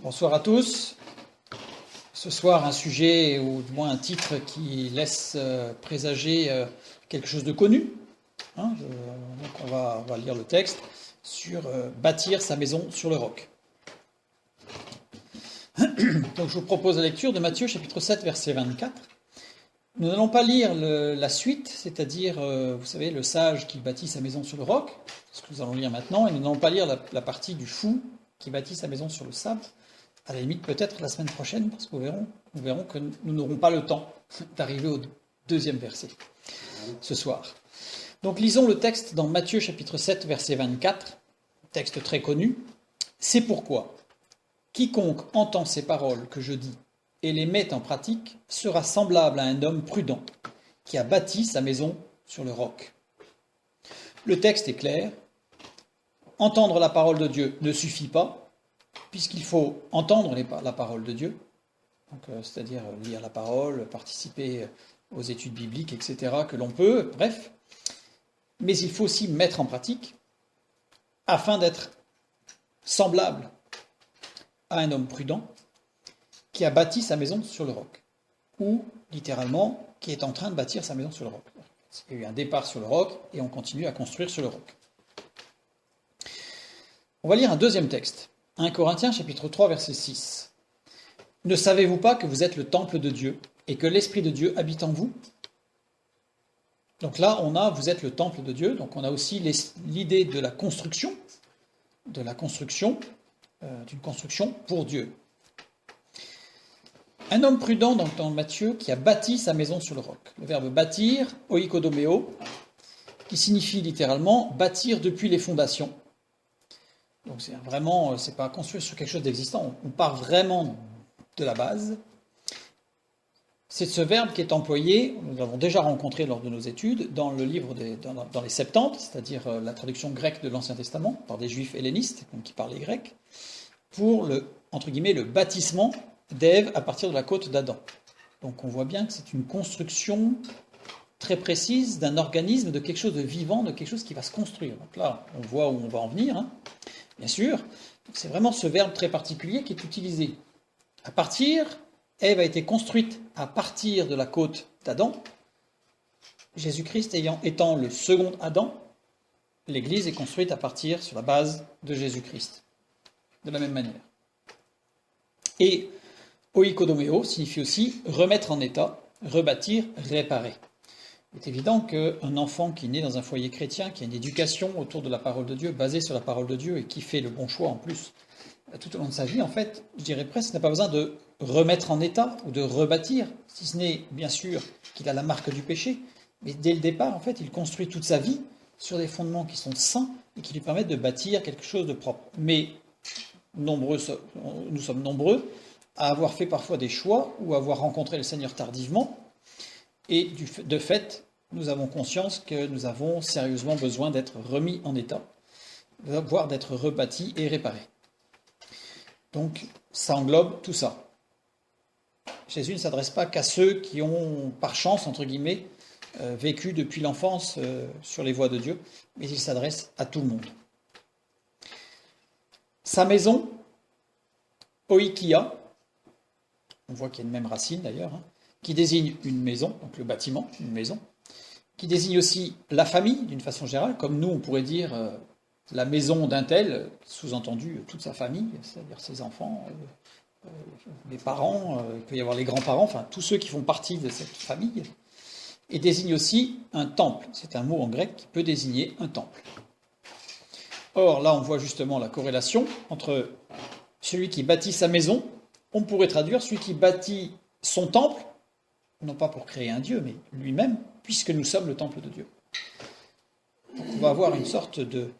Bonsoir à tous. Ce soir, un sujet, ou du moins un titre qui laisse présager quelque chose de connu. Donc on va lire le texte sur bâtir sa maison sur le roc. Donc je vous propose la lecture de Matthieu chapitre 7 verset 24. Nous n'allons pas lire la suite, c'est-à-dire, vous savez, le sage qui bâtit sa maison sur le roc, ce que nous allons lire maintenant, et nous n'allons pas lire la partie du fou qui bâtit sa maison sur le sable. À la limite, peut-être la semaine prochaine, parce que nous verrons que nous n'aurons pas le temps d'arriver au deuxième verset ce soir. Donc lisons le texte dans Matthieu chapitre 7 verset 24, texte très connu. C'est pourquoi quiconque entend ces paroles que je dis et les met en pratique sera semblable à un homme prudent qui a bâti sa maison sur le roc. Le texte est clair. Entendre la parole de Dieu ne suffit pas, puisqu'il faut entendre la parole de Dieu, c'est-à-dire lire la parole, participer aux études bibliques, etc., que l'on peut, bref. Mais il faut aussi mettre en pratique afin d'être semblable à un homme prudent qui a bâti sa maison sur le roc, ou littéralement qui est en train de bâtir sa maison sur le roc. Il y a eu un départ sur le roc et on continue à construire sur le roc. On va lire un deuxième texte. 1 Corinthiens chapitre 3 verset 6. Ne savez-vous pas que vous êtes le temple de Dieu et que l'Esprit de Dieu habite en vous? Donc là, vous êtes le temple de Dieu, donc on a aussi l'idée de la construction, d'une construction pour Dieu. Un homme prudent, donc dans Matthieu, qui a bâti sa maison sur le roc. Le verbe bâtir, oikodomeo, qui signifie littéralement bâtir depuis les fondations. Donc c'est pas construire sur quelque chose d'existant, on part vraiment de la base. C'est ce verbe qui est employé, nous l'avons déjà rencontré lors de nos études, dans le livre dans les Septante, c'est-à-dire la traduction grecque de l'Ancien Testament, par des juifs hellénistes, donc qui parlaient grec, pour le bâtissement d'Ève à partir de la côte d'Adam. Donc on voit bien que c'est une construction très précise d'un organisme, de quelque chose de vivant, de quelque chose qui va se construire. Donc là, on voit où on va en venir, bien sûr. C'est vraiment ce verbe très particulier qui est utilisé. Ève a été construite à partir de la côte d'Adam. Jésus-Christ étant le second Adam, l'Église est construite sur la base de Jésus-Christ. De la même manière. Et oikodomeo signifie aussi remettre en état, rebâtir, réparer. Il est évident qu'un enfant qui naît dans un foyer chrétien, qui a une éducation autour de la parole de Dieu, basée sur la parole de Dieu, et qui fait le bon choix en plus tout au long de sa vie, en fait, je dirais presque, n'a pas besoin de remettre en état ou de rebâtir, si ce n'est bien sûr qu'il a la marque du péché, mais dès le départ, en fait, il construit toute sa vie sur des fondements qui sont sains et qui lui permettent de bâtir quelque chose de propre. Mais nous sommes nombreux à avoir fait parfois des choix ou à avoir rencontré le Seigneur tardivement, et de fait, nous avons conscience que nous avons sérieusement besoin d'être remis en état, voire d'être rebâtis et réparés. Donc, ça englobe tout ça. Jésus ne s'adresse pas qu'à ceux qui ont, par chance, entre guillemets, vécu depuis l'enfance sur les voies de Dieu, mais il s'adresse à tout le monde. Sa maison, oikia, on voit qu'il y a une même racine d'ailleurs, qui désigne une maison, donc le bâtiment, une maison, qui désigne aussi la famille, d'une façon générale, comme nous, on pourrait dire la maison d'un tel, sous-entendu toute sa famille, c'est-à-dire ses enfants, les parents, il peut y avoir les grands-parents, enfin tous ceux qui font partie de cette famille, et désigne aussi un temple. C'est un mot en grec qui peut désigner un temple. Or, là, on voit justement la corrélation entre celui qui bâtit sa maison, on pourrait traduire celui qui bâtit son temple, non pas pour créer un Dieu, mais lui-même, puisque nous sommes le temple de Dieu. Donc on va avoir une sorte de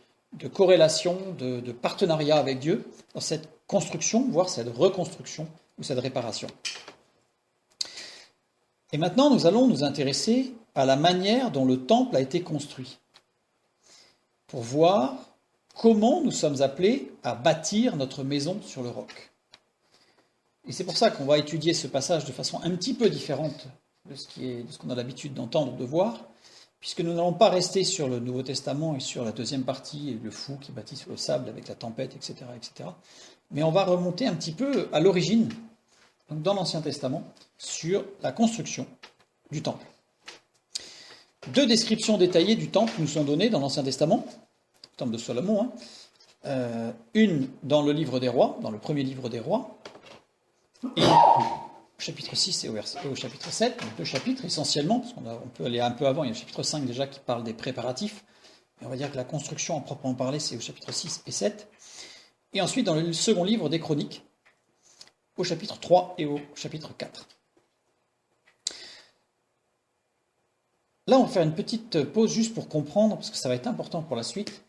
corrélation, de partenariat avec Dieu dans cette construction, voire cette reconstruction ou cette réparation. Et maintenant, nous allons nous intéresser à la manière dont le temple a été construit, pour voir comment nous sommes appelés à bâtir notre maison sur le roc. Et c'est pour ça qu'on va étudier ce passage de façon un petit peu différente de ce qu'on a l'habitude d'entendre ou de voir, puisque nous n'allons pas rester sur le Nouveau Testament et sur la deuxième partie, et le fou qui bâtit sur le sable avec la tempête, etc., etc. Mais on va remonter un petit peu à l'origine, donc dans l'Ancien Testament, sur la construction du temple. 2 descriptions détaillées du temple nous sont données dans l'Ancien Testament, le temple de Salomon, une dans le livre des rois, dans le premier livre des rois, et au chapitre 6 et au chapitre 7, donc 2 chapitres essentiellement, parce qu'on peut aller un peu avant, il y a le chapitre 5 déjà qui parle des préparatifs, mais on va dire que la construction à proprement parler, c'est au chapitre 6 et 7, et ensuite dans le second livre des Chroniques, au chapitre 3 et au chapitre 4. Là, on va faire une petite pause juste pour comprendre, parce que ça va être important pour la suite.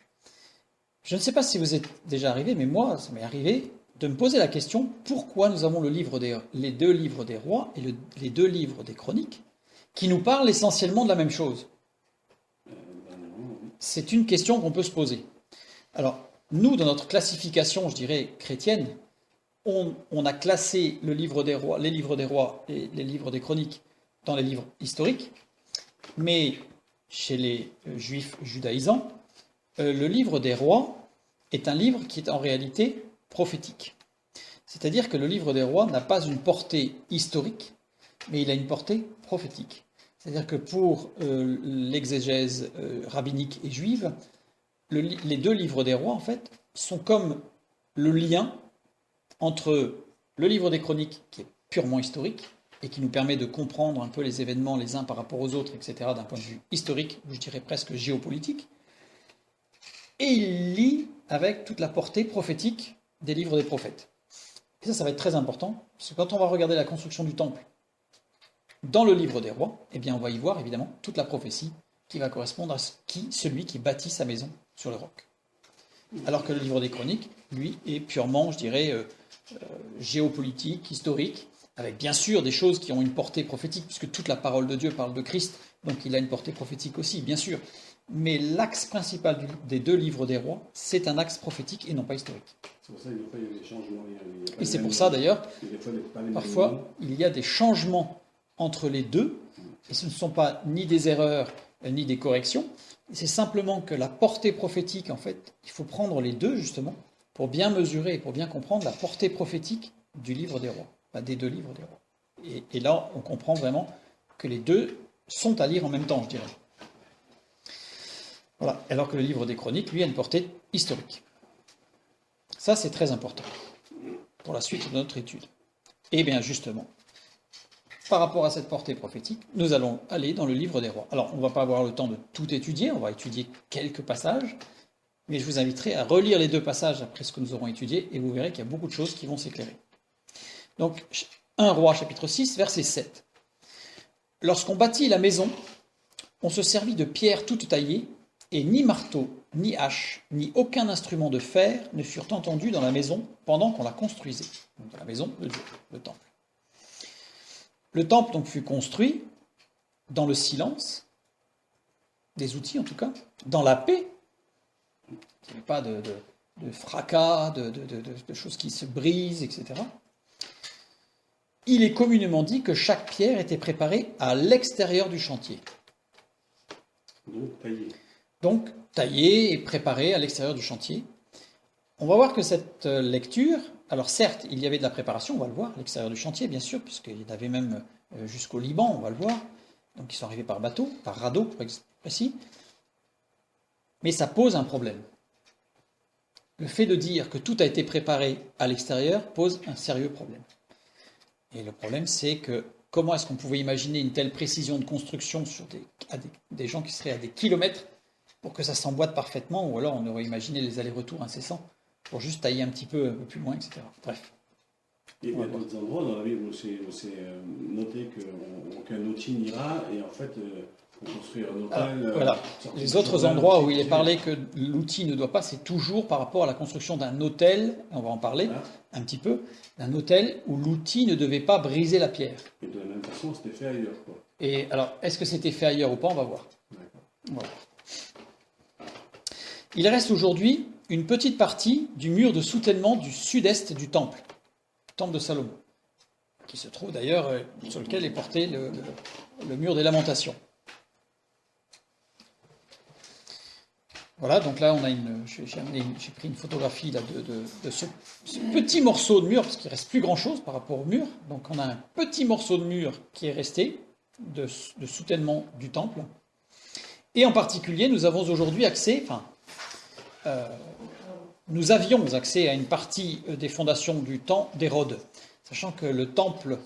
Je ne sais pas si vous êtes déjà arrivé, mais moi, ça m'est arrivé de me poser la question, pourquoi nous avons les 2 livres des rois et les 2 livres des chroniques, qui nous parlent essentiellement de la même chose? C'est une question qu'on peut se poser. Alors, nous, dans notre classification, je dirais, chrétienne, on a classé les livres des rois et les livres des chroniques dans les livres historiques, mais chez les juifs judaïsants, le livre des rois est un livre qui est en réalité prophétique. C'est-à-dire que le livre des rois n'a pas une portée historique, mais il a une portée prophétique. C'est-à-dire que pour l'exégèse rabbinique et juive, les 2 livres des rois, en fait, sont comme le lien entre le livre des chroniques, qui est purement historique, et qui nous permet de comprendre un peu les événements les uns par rapport aux autres, etc., d'un point de vue historique, ou je dirais presque géopolitique, et il lie avec toute la portée prophétique des livres des prophètes. Et ça va être très important, parce que quand on va regarder la construction du temple dans le livre des rois, eh bien on va y voir évidemment toute la prophétie qui va correspondre à celui qui bâtit sa maison sur le roc. Alors que le livre des chroniques, lui, est purement, je dirais, géopolitique, historique, avec bien sûr des choses qui ont une portée prophétique, puisque toute la parole de Dieu parle de Christ, donc il a une portée prophétique aussi, bien sûr. Mais l'axe principal des 2 livres des rois, c'est un axe prophétique et non pas historique. C'est pour ça qu'il y a des changements. Et c'est pour ça d'ailleurs, parfois, il y a des changements entre les 2, et ce ne sont pas ni des erreurs, ni des corrections, c'est simplement que la portée prophétique, en fait, il faut prendre les 2 justement, pour bien mesurer et pour bien comprendre la portée prophétique du livre des rois, des 2 livres des rois. Et là, on comprend vraiment que les 2 sont à lire en même temps, je dirais. Voilà. Alors que le livre des chroniques, lui, a une portée historique. Ça, c'est très important pour la suite de notre étude. Et bien, justement, par rapport à cette portée prophétique, nous allons aller dans le livre des rois. Alors, on ne va pas avoir le temps de tout étudier, on va étudier quelques passages, mais je vous inviterai à relire les 2 passages après ce que nous aurons étudié, et vous verrez qu'il y a beaucoup de choses qui vont s'éclairer. Donc, 1 Roi, chapitre 6, verset 7. Lorsqu'on bâtit la maison, on se servit de pierres toutes taillées, et ni marteau, ni hache, ni aucun instrument de fer ne furent entendus dans la maison pendant qu'on la construisait. Donc, dans la maison de Dieu, le temple. Le temple donc fut construit dans le silence, des outils en tout cas, dans la paix. Il n'y avait pas de fracas, de choses qui se brisent, etc. Il est communément dit que chaque pierre était préparée à l'extérieur du chantier. Donc taillée et préparée à l'extérieur du chantier. On va voir que cette lecture, alors certes, il y avait de la préparation, on va le voir, à l'extérieur du chantier, bien sûr, puisqu'il y en avait même jusqu'au Liban, on va le voir. Donc ils sont arrivés par bateau, par radeau, pour être précis. Mais ça pose un problème. Le fait de dire que tout a été préparé à l'extérieur pose un sérieux problème. Et le problème, c'est que comment est-ce qu'on pouvait imaginer une telle précision de construction sur des gens qui seraient à des kilomètres pour que ça s'emboîte parfaitement, ou alors on aurait imaginé les allers-retours incessants pour juste tailler un petit peu plus loin, etc. Bref. Il y a d'autres endroits dans la Bible où c'est noté qu'un outil n'ira, et en fait, pour construire un hôtel... voilà. Les autres endroits où il est parlé que l'outil ne doit pas, c'est toujours par rapport à la construction d'un hôtel, on va en parler un petit peu, d'un hôtel où l'outil ne devait pas briser la pierre. Et de la même façon, c'était fait ailleurs, quoi. Et alors, est-ce que c'était fait ailleurs ou pas? On va voir. Voilà. Il reste aujourd'hui une petite partie du mur de soutènement du sud-est du temple de Salomon, qui se trouve d'ailleurs sur lequel est porté le mur des lamentations. Voilà, donc là, j'ai pris une photographie là, de ce petit morceau de mur, parce qu'il ne reste plus grand-chose par rapport au mur. Donc on a un petit morceau de mur qui est resté, de soutènement du temple. Et en particulier, nous avons aujourd'hui accès, nous avions accès à une partie des fondations du temps d'Hérode, sachant que le temple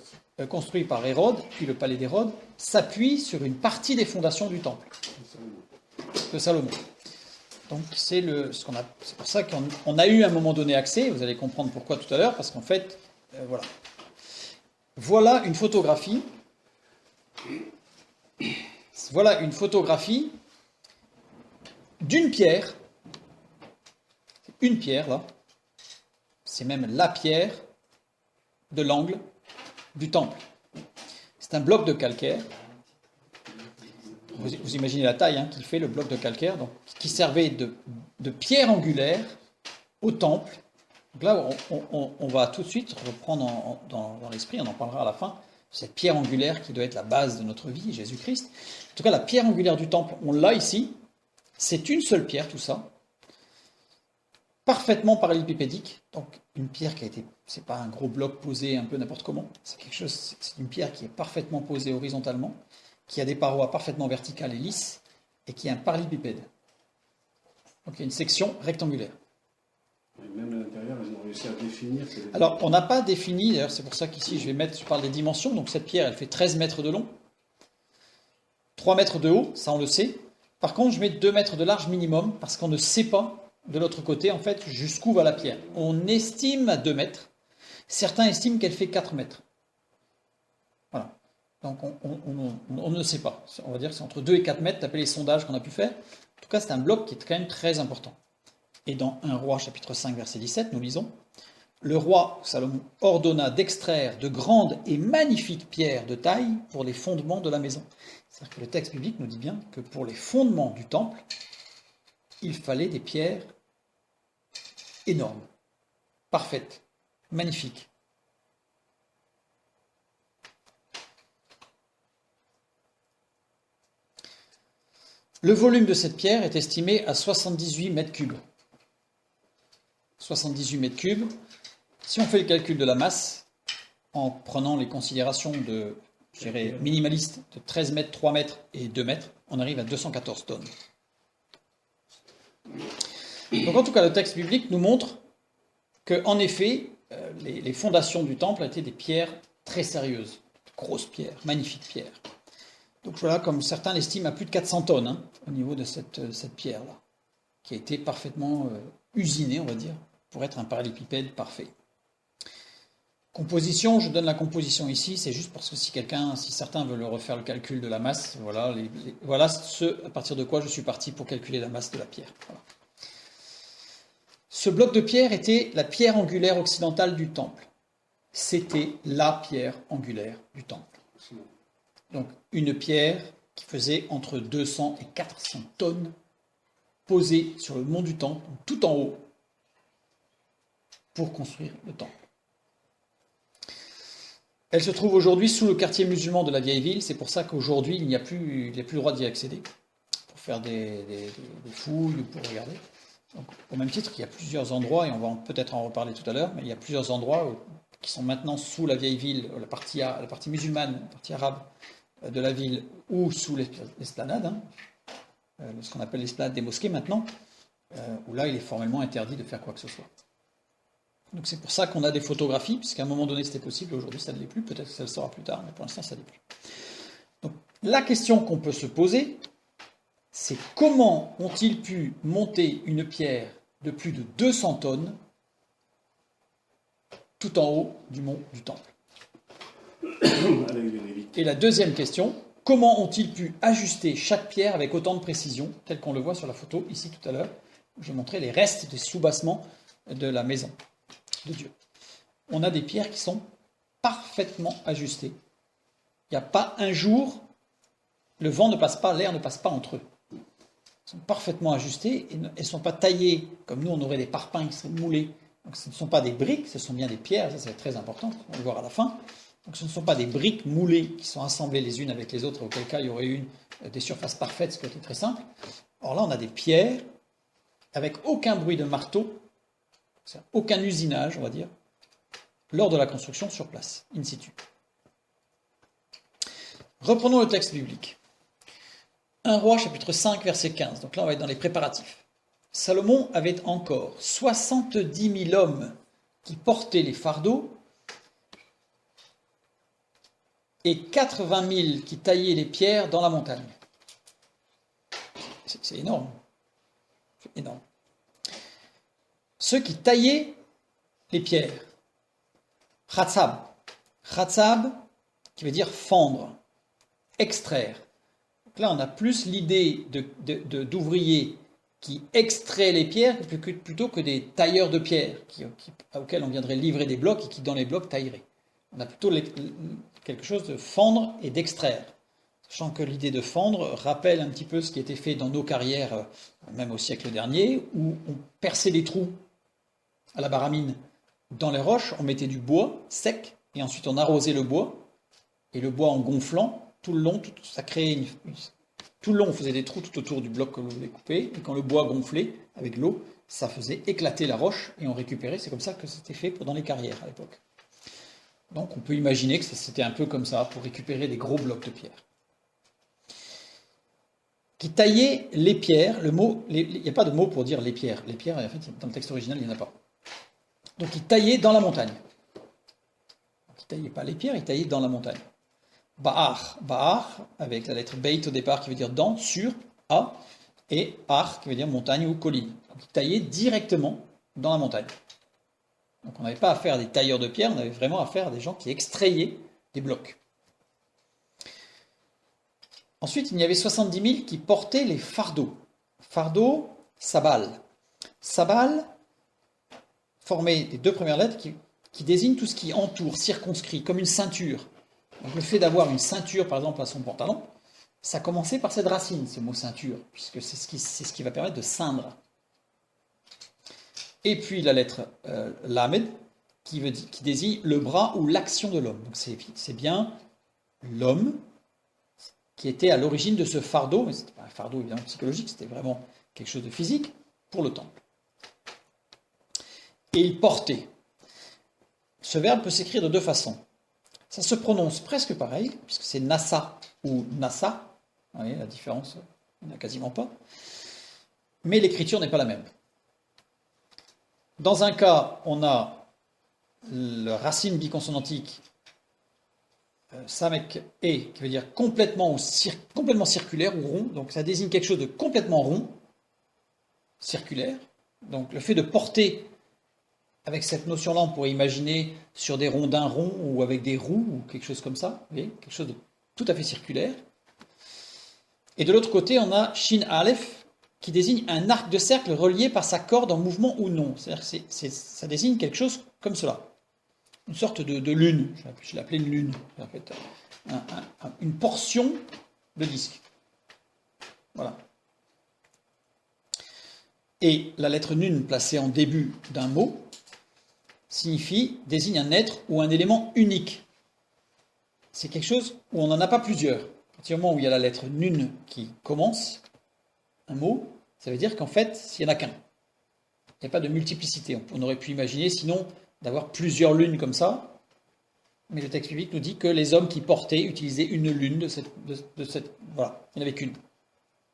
construit par Hérode, puis le palais d'Hérode, s'appuie sur une partie des fondations du temple de Salomon. Donc c'est pour ça qu'on a eu à un moment donné accès, vous allez comprendre pourquoi tout à l'heure, parce qu'en fait, voilà. Voilà une photographie. Voilà une photographie d'une pierre. Une pierre, là. C'est même la pierre de l'angle du temple. C'est un bloc de calcaire. Vous imaginez la taille qu'il fait, le bloc de calcaire, donc, qui servait de pierre angulaire au temple. Donc là, on va tout de suite reprendre dans l'esprit, on en parlera à la fin, cette pierre angulaire qui doit être la base de notre vie, Jésus-Christ. En tout cas, la pierre angulaire du temple, on l'a ici. C'est une seule pierre, tout ça, parfaitement parallélépipédique. Donc, une pierre qui a été, c'est pas un gros bloc posé un peu n'importe comment. C'est une pierre qui est parfaitement posée horizontalement, qui a des parois parfaitement verticales et lisses, et qui est un parallélépipède. Donc il y a une section rectangulaire. Et même à l'intérieur, ils ont réussi à définir. Alors, on n'a pas défini, d'ailleurs c'est pour ça qu'ici je parle des dimensions, donc cette pierre elle fait 13 mètres de long, 3 mètres de haut, ça on le sait. Par contre, je mets 2 mètres de large minimum, parce qu'on ne sait pas, de l'autre côté, en fait, jusqu'où va la pierre. On estime à 2 mètres, certains estiment qu'elle fait 4 mètres. Voilà. Donc on ne sait pas. On va dire que c'est entre 2 et 4 mètres, d'après les sondages qu'on a pu faire. En tout cas, c'est un bloc qui est quand même très important. Et dans 1 Roi, chapitre 5, verset 17, nous lisons « Le roi Salomon ordonna d'extraire de grandes et magnifiques pierres de taille pour les fondements de la maison. » C'est-à-dire que le texte biblique nous dit bien que pour les fondements du temple, il fallait des pierres énormes, parfaites, magnifiques. Le volume de cette pierre est estimé à 78 mètres cubes. 78 mètres cubes. Si on fait le calcul de la masse, en prenant les considérations de, je dirais, minimalistes de 13 mètres, 3 mètres et 2 mètres, on arrive à 214 tonnes. Donc en tout cas, le texte biblique nous montre qu'en effet, les fondations du temple étaient des pierres très sérieuses, de grosses pierres, magnifiques pierres. Donc voilà, comme certains l'estiment à plus de 400 tonnes au niveau de cette pierre-là, qui a été parfaitement usinée, on va dire, pour être un parallélépipède parfait. Composition, je donne la composition ici, c'est juste parce que si certains veulent refaire le calcul de la masse, voilà, voilà à partir de quoi je suis parti pour calculer la masse de la pierre. Voilà. Ce bloc de pierre était la pierre angulaire occidentale du temple. C'était la pierre angulaire du temple. Donc, une pierre qui faisait entre 200 et 400 tonnes posée sur le mont du temple, tout en haut, pour construire le temple. Elle se trouve aujourd'hui sous le quartier musulman de la vieille ville. C'est pour ça qu'aujourd'hui, il n'y a plus le droit d'y accéder pour faire des fouilles ou pour regarder. Donc, au même titre qu'il y a plusieurs endroits, et on va peut-être en reparler tout à l'heure, mais il y a plusieurs endroits qui sont maintenant sous la vieille ville, la partie musulmane, la partie arabe de la ville, ou sous l'esplanade, ce qu'on appelle l'esplanade des mosquées maintenant, où là il est formellement interdit de faire quoi que ce soit. Donc c'est pour ça qu'on a des photographies, puisqu'à un moment donné c'était possible, aujourd'hui ça ne l'est plus, peut-être que ça le sera plus tard, mais pour l'instant ça ne l'est plus. Donc la question qu'on peut se poser, c'est comment ont-ils pu monter une pierre de plus de 200 tonnes tout en haut du mont du Temple? Et la deuxième question, comment ont-ils pu ajuster chaque pierre avec autant de précision, tel qu'on le voit sur la photo ici tout à l'heure, où j'ai montré les restes des soubassements de la maison de Dieu. On a des pierres qui sont parfaitement ajustées. Il n'y a pas un jour, le vent ne passe pas, l'air ne passe pas entre eux. Elles sont parfaitement ajustées et elles ne sont pas taillées, comme nous on aurait des parpaings qui seraient moulés. Donc ce ne sont pas des briques, ce sont bien des pierres, ça c'est très important, on va le voir à la fin. Donc ce ne sont pas des briques moulées qui sont assemblées les unes avec les autres, auquel cas il y aurait eu des surfaces parfaites, ce qui était très simple. Or là on a des pierres avec aucun bruit de marteau, aucun usinage, on va dire, lors de la construction sur place, in situ. Reprenons le texte biblique. 1 Roi, chapitre 5, verset 15. Donc là, on va être dans les préparatifs. Salomon avait encore 70 000 hommes qui portaient les fardeaux et 80 000 qui taillaient les pierres dans la montagne. C'est énorme. C'est énorme. Ceux qui taillaient les pierres. Khatsab. Khatsab, qui veut dire fendre, extraire. Donc là, on a plus l'idée d'ouvriers qui extraient les pierres plutôt que des tailleurs de pierre auxquels on viendrait livrer des blocs et qui, dans les blocs, tailleraient. On a plutôt quelque chose de fendre et d'extraire. Sachant que l'idée de fendre rappelle un petit peu ce qui était fait dans nos carrières, même au siècle dernier, où on perçait des trous à la baramine dans les roches, on mettait du bois sec, et ensuite on arrosait le bois, et le bois en gonflant, tout le long, ça créait tout le long, on faisait des trous tout autour du bloc que l'on voulait couper, et quand le bois gonflait avec l'eau, ça faisait éclater la roche, et on récupérait. C'est comme ça que c'était fait dans les carrières à l'époque. Donc on peut imaginer que c'était un peu comme ça, pour récupérer des gros blocs de pierre. Qui taillait les pierres, il n'y a pas de mot pour dire les pierres. Les pierres, en fait, dans le texte original, il n'y en a pas. Donc il taillait dans la montagne. Donc, il ne taillait pas les pierres, il taillait dans la montagne. Ba'ar, avec la lettre Beit au départ qui veut dire dans, sur, à, et Ar qui veut dire montagne ou colline. Donc il taillait directement dans la montagne. Donc on n'avait pas affaire à des tailleurs de pierre, on avait vraiment affaire à des gens qui extrayaient des blocs. Ensuite, il y avait 70 000 qui portaient les fardeaux. Fardeau, sabal. Sabal formait les deux premières lettres qui désignent tout ce qui entoure, circonscrit, comme une ceinture. Donc le fait d'avoir une ceinture, par exemple, à son pantalon, ça commençait par cette racine, ce mot ceinture, puisque c'est ce qui va permettre de ceindre. Et puis la lettre lamed, qui désigne le bras ou l'action de l'homme. Donc c'est bien l'homme qui était à l'origine de ce fardeau, mais ce n'était pas un fardeau évidemment psychologique, c'était vraiment quelque chose de physique pour le temple. Et il portait. Ce verbe peut s'écrire de deux façons. Ça se prononce presque pareil, puisque c'est nassa ou nassa. Vous voyez la différence, il n'y en a quasiment pas. Mais l'écriture n'est pas la même. Dans un cas, on a la racine biconsonantique samek e, qui veut dire complètement circulaire ou rond. Donc ça désigne quelque chose de complètement rond, circulaire. Donc le fait de porter, avec cette notion-là, on pourrait imaginer sur des rondins ronds ou avec des roues ou quelque chose comme ça. Vous voyez, quelque chose de tout à fait circulaire. Et de l'autre côté, on a Shin Aleph, qui désigne un arc de cercle relié par sa corde en mouvement ou non. C'est-à-dire que ça désigne quelque chose comme cela. Une sorte de lune. Je l'appelais une lune. En fait, une portion de disque. Voilà. Et la lettre nun placée en début d'un mot désigne un être ou un élément unique. C'est quelque chose où on n'en a pas plusieurs. À partir du moment où il y a la lettre nun qui commence un mot, ça veut dire qu'en fait, il n'y en a qu'un. Il n'y a pas de multiplicité. On aurait pu imaginer, sinon, d'avoir plusieurs lunes comme ça. Mais le texte biblique nous dit que les hommes qui portaient utilisaient une lune de cette voilà, il n'y en avait qu'une.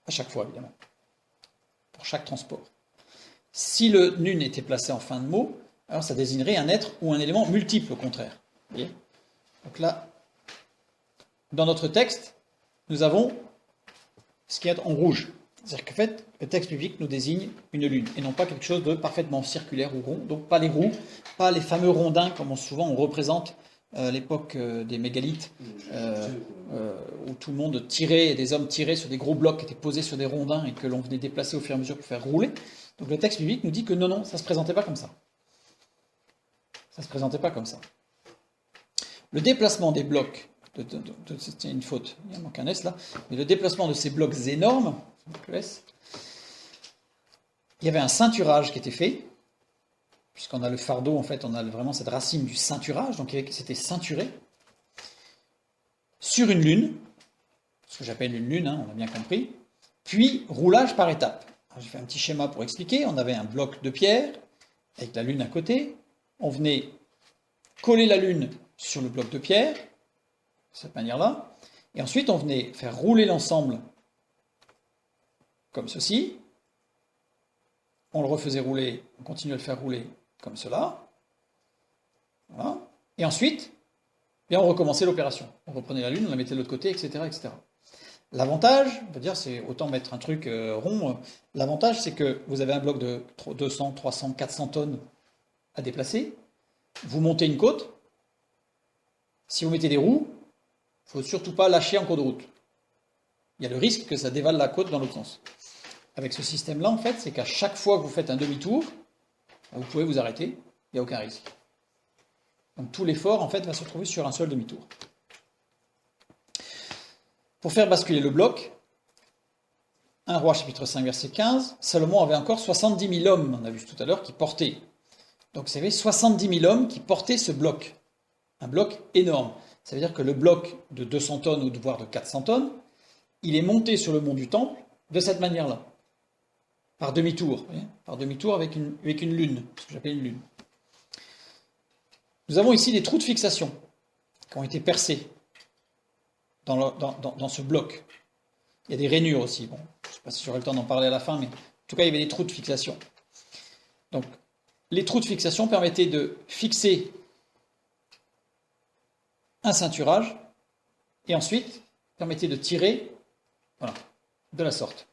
À chaque fois, évidemment. Pour chaque transport. Si le nun était placé en fin de mot, alors ça désignerait un être ou un élément multiple, au contraire. Vous voyez ? Donc là, dans notre texte, nous avons ce qui est en rouge. C'est-à-dire qu'en fait, le texte biblique nous désigne une lune, et non pas quelque chose de parfaitement circulaire ou rond. Donc pas les roues, pas les fameux rondins, comme souvent on représente l'époque des mégalithes, où tout le monde tirait, des hommes tiraient sur des gros blocs qui étaient posés sur des rondins et que l'on venait déplacer au fur et à mesure pour faire rouler. Donc le texte biblique nous dit que non, ça ne se présentait pas comme ça. Ça ne se présentait pas comme ça. Le déplacement des blocs, c'est une faute, il manque un S là, mais le déplacement de ces blocs énormes, il y avait un ceinturage qui était fait, puisqu'on a le fardeau, en fait, on a vraiment cette racine du ceinturage, donc c'était ceinturé, sur une lune, ce que j'appelle une lune, on a bien compris, puis roulage par étapes. J'ai fait un petit schéma pour expliquer. On avait un bloc de pierre avec la lune à côté. On venait coller la lune sur le bloc de pierre, de cette manière-là. Et ensuite, on venait faire rouler l'ensemble comme ceci. On le refaisait rouler, on continuait à le faire rouler comme cela. Voilà. Et ensuite, on recommençait l'opération. On reprenait la lune, on la mettait de l'autre côté, etc., etc. L'avantage, on peut dire, c'est autant mettre un truc rond. L'avantage, c'est que vous avez un bloc de 200, 300, 400 tonnes à déplacer. Vous montez une côte. Si vous mettez des roues, il ne faut surtout pas lâcher en cours de route. Il y a le risque que ça dévale la côte dans l'autre sens. Avec ce système-là, en fait, c'est qu'à chaque fois que vous faites un demi-tour, vous pouvez vous arrêter, il n'y a aucun risque. Donc tout l'effort, en fait, va se retrouver sur un seul demi-tour. Pour faire basculer le bloc, 1 Roi chapitre 5 verset 15, Salomon avait encore 70 000 hommes, on a vu tout à l'heure, qui portaient. Donc vous savez, 70 000 hommes qui portaient ce bloc. Un bloc énorme. Ça veut dire que le bloc de 200 tonnes ou voire de 400 tonnes, il est monté sur le mont du Temple de cette manière-là. Par demi-tour. Par demi-tour avec une lune, ce que j'appelle une lune. Nous avons ici des trous de fixation qui ont été percés dans ce bloc. Il y a des rainures aussi. Bon, je ne sais pas si j'aurai le temps d'en parler à la fin, mais en tout cas, il y avait des trous de fixation. Donc, les trous de fixation permettaient de fixer un ceinturage et ensuite permettaient de tirer, voilà, de la sorte.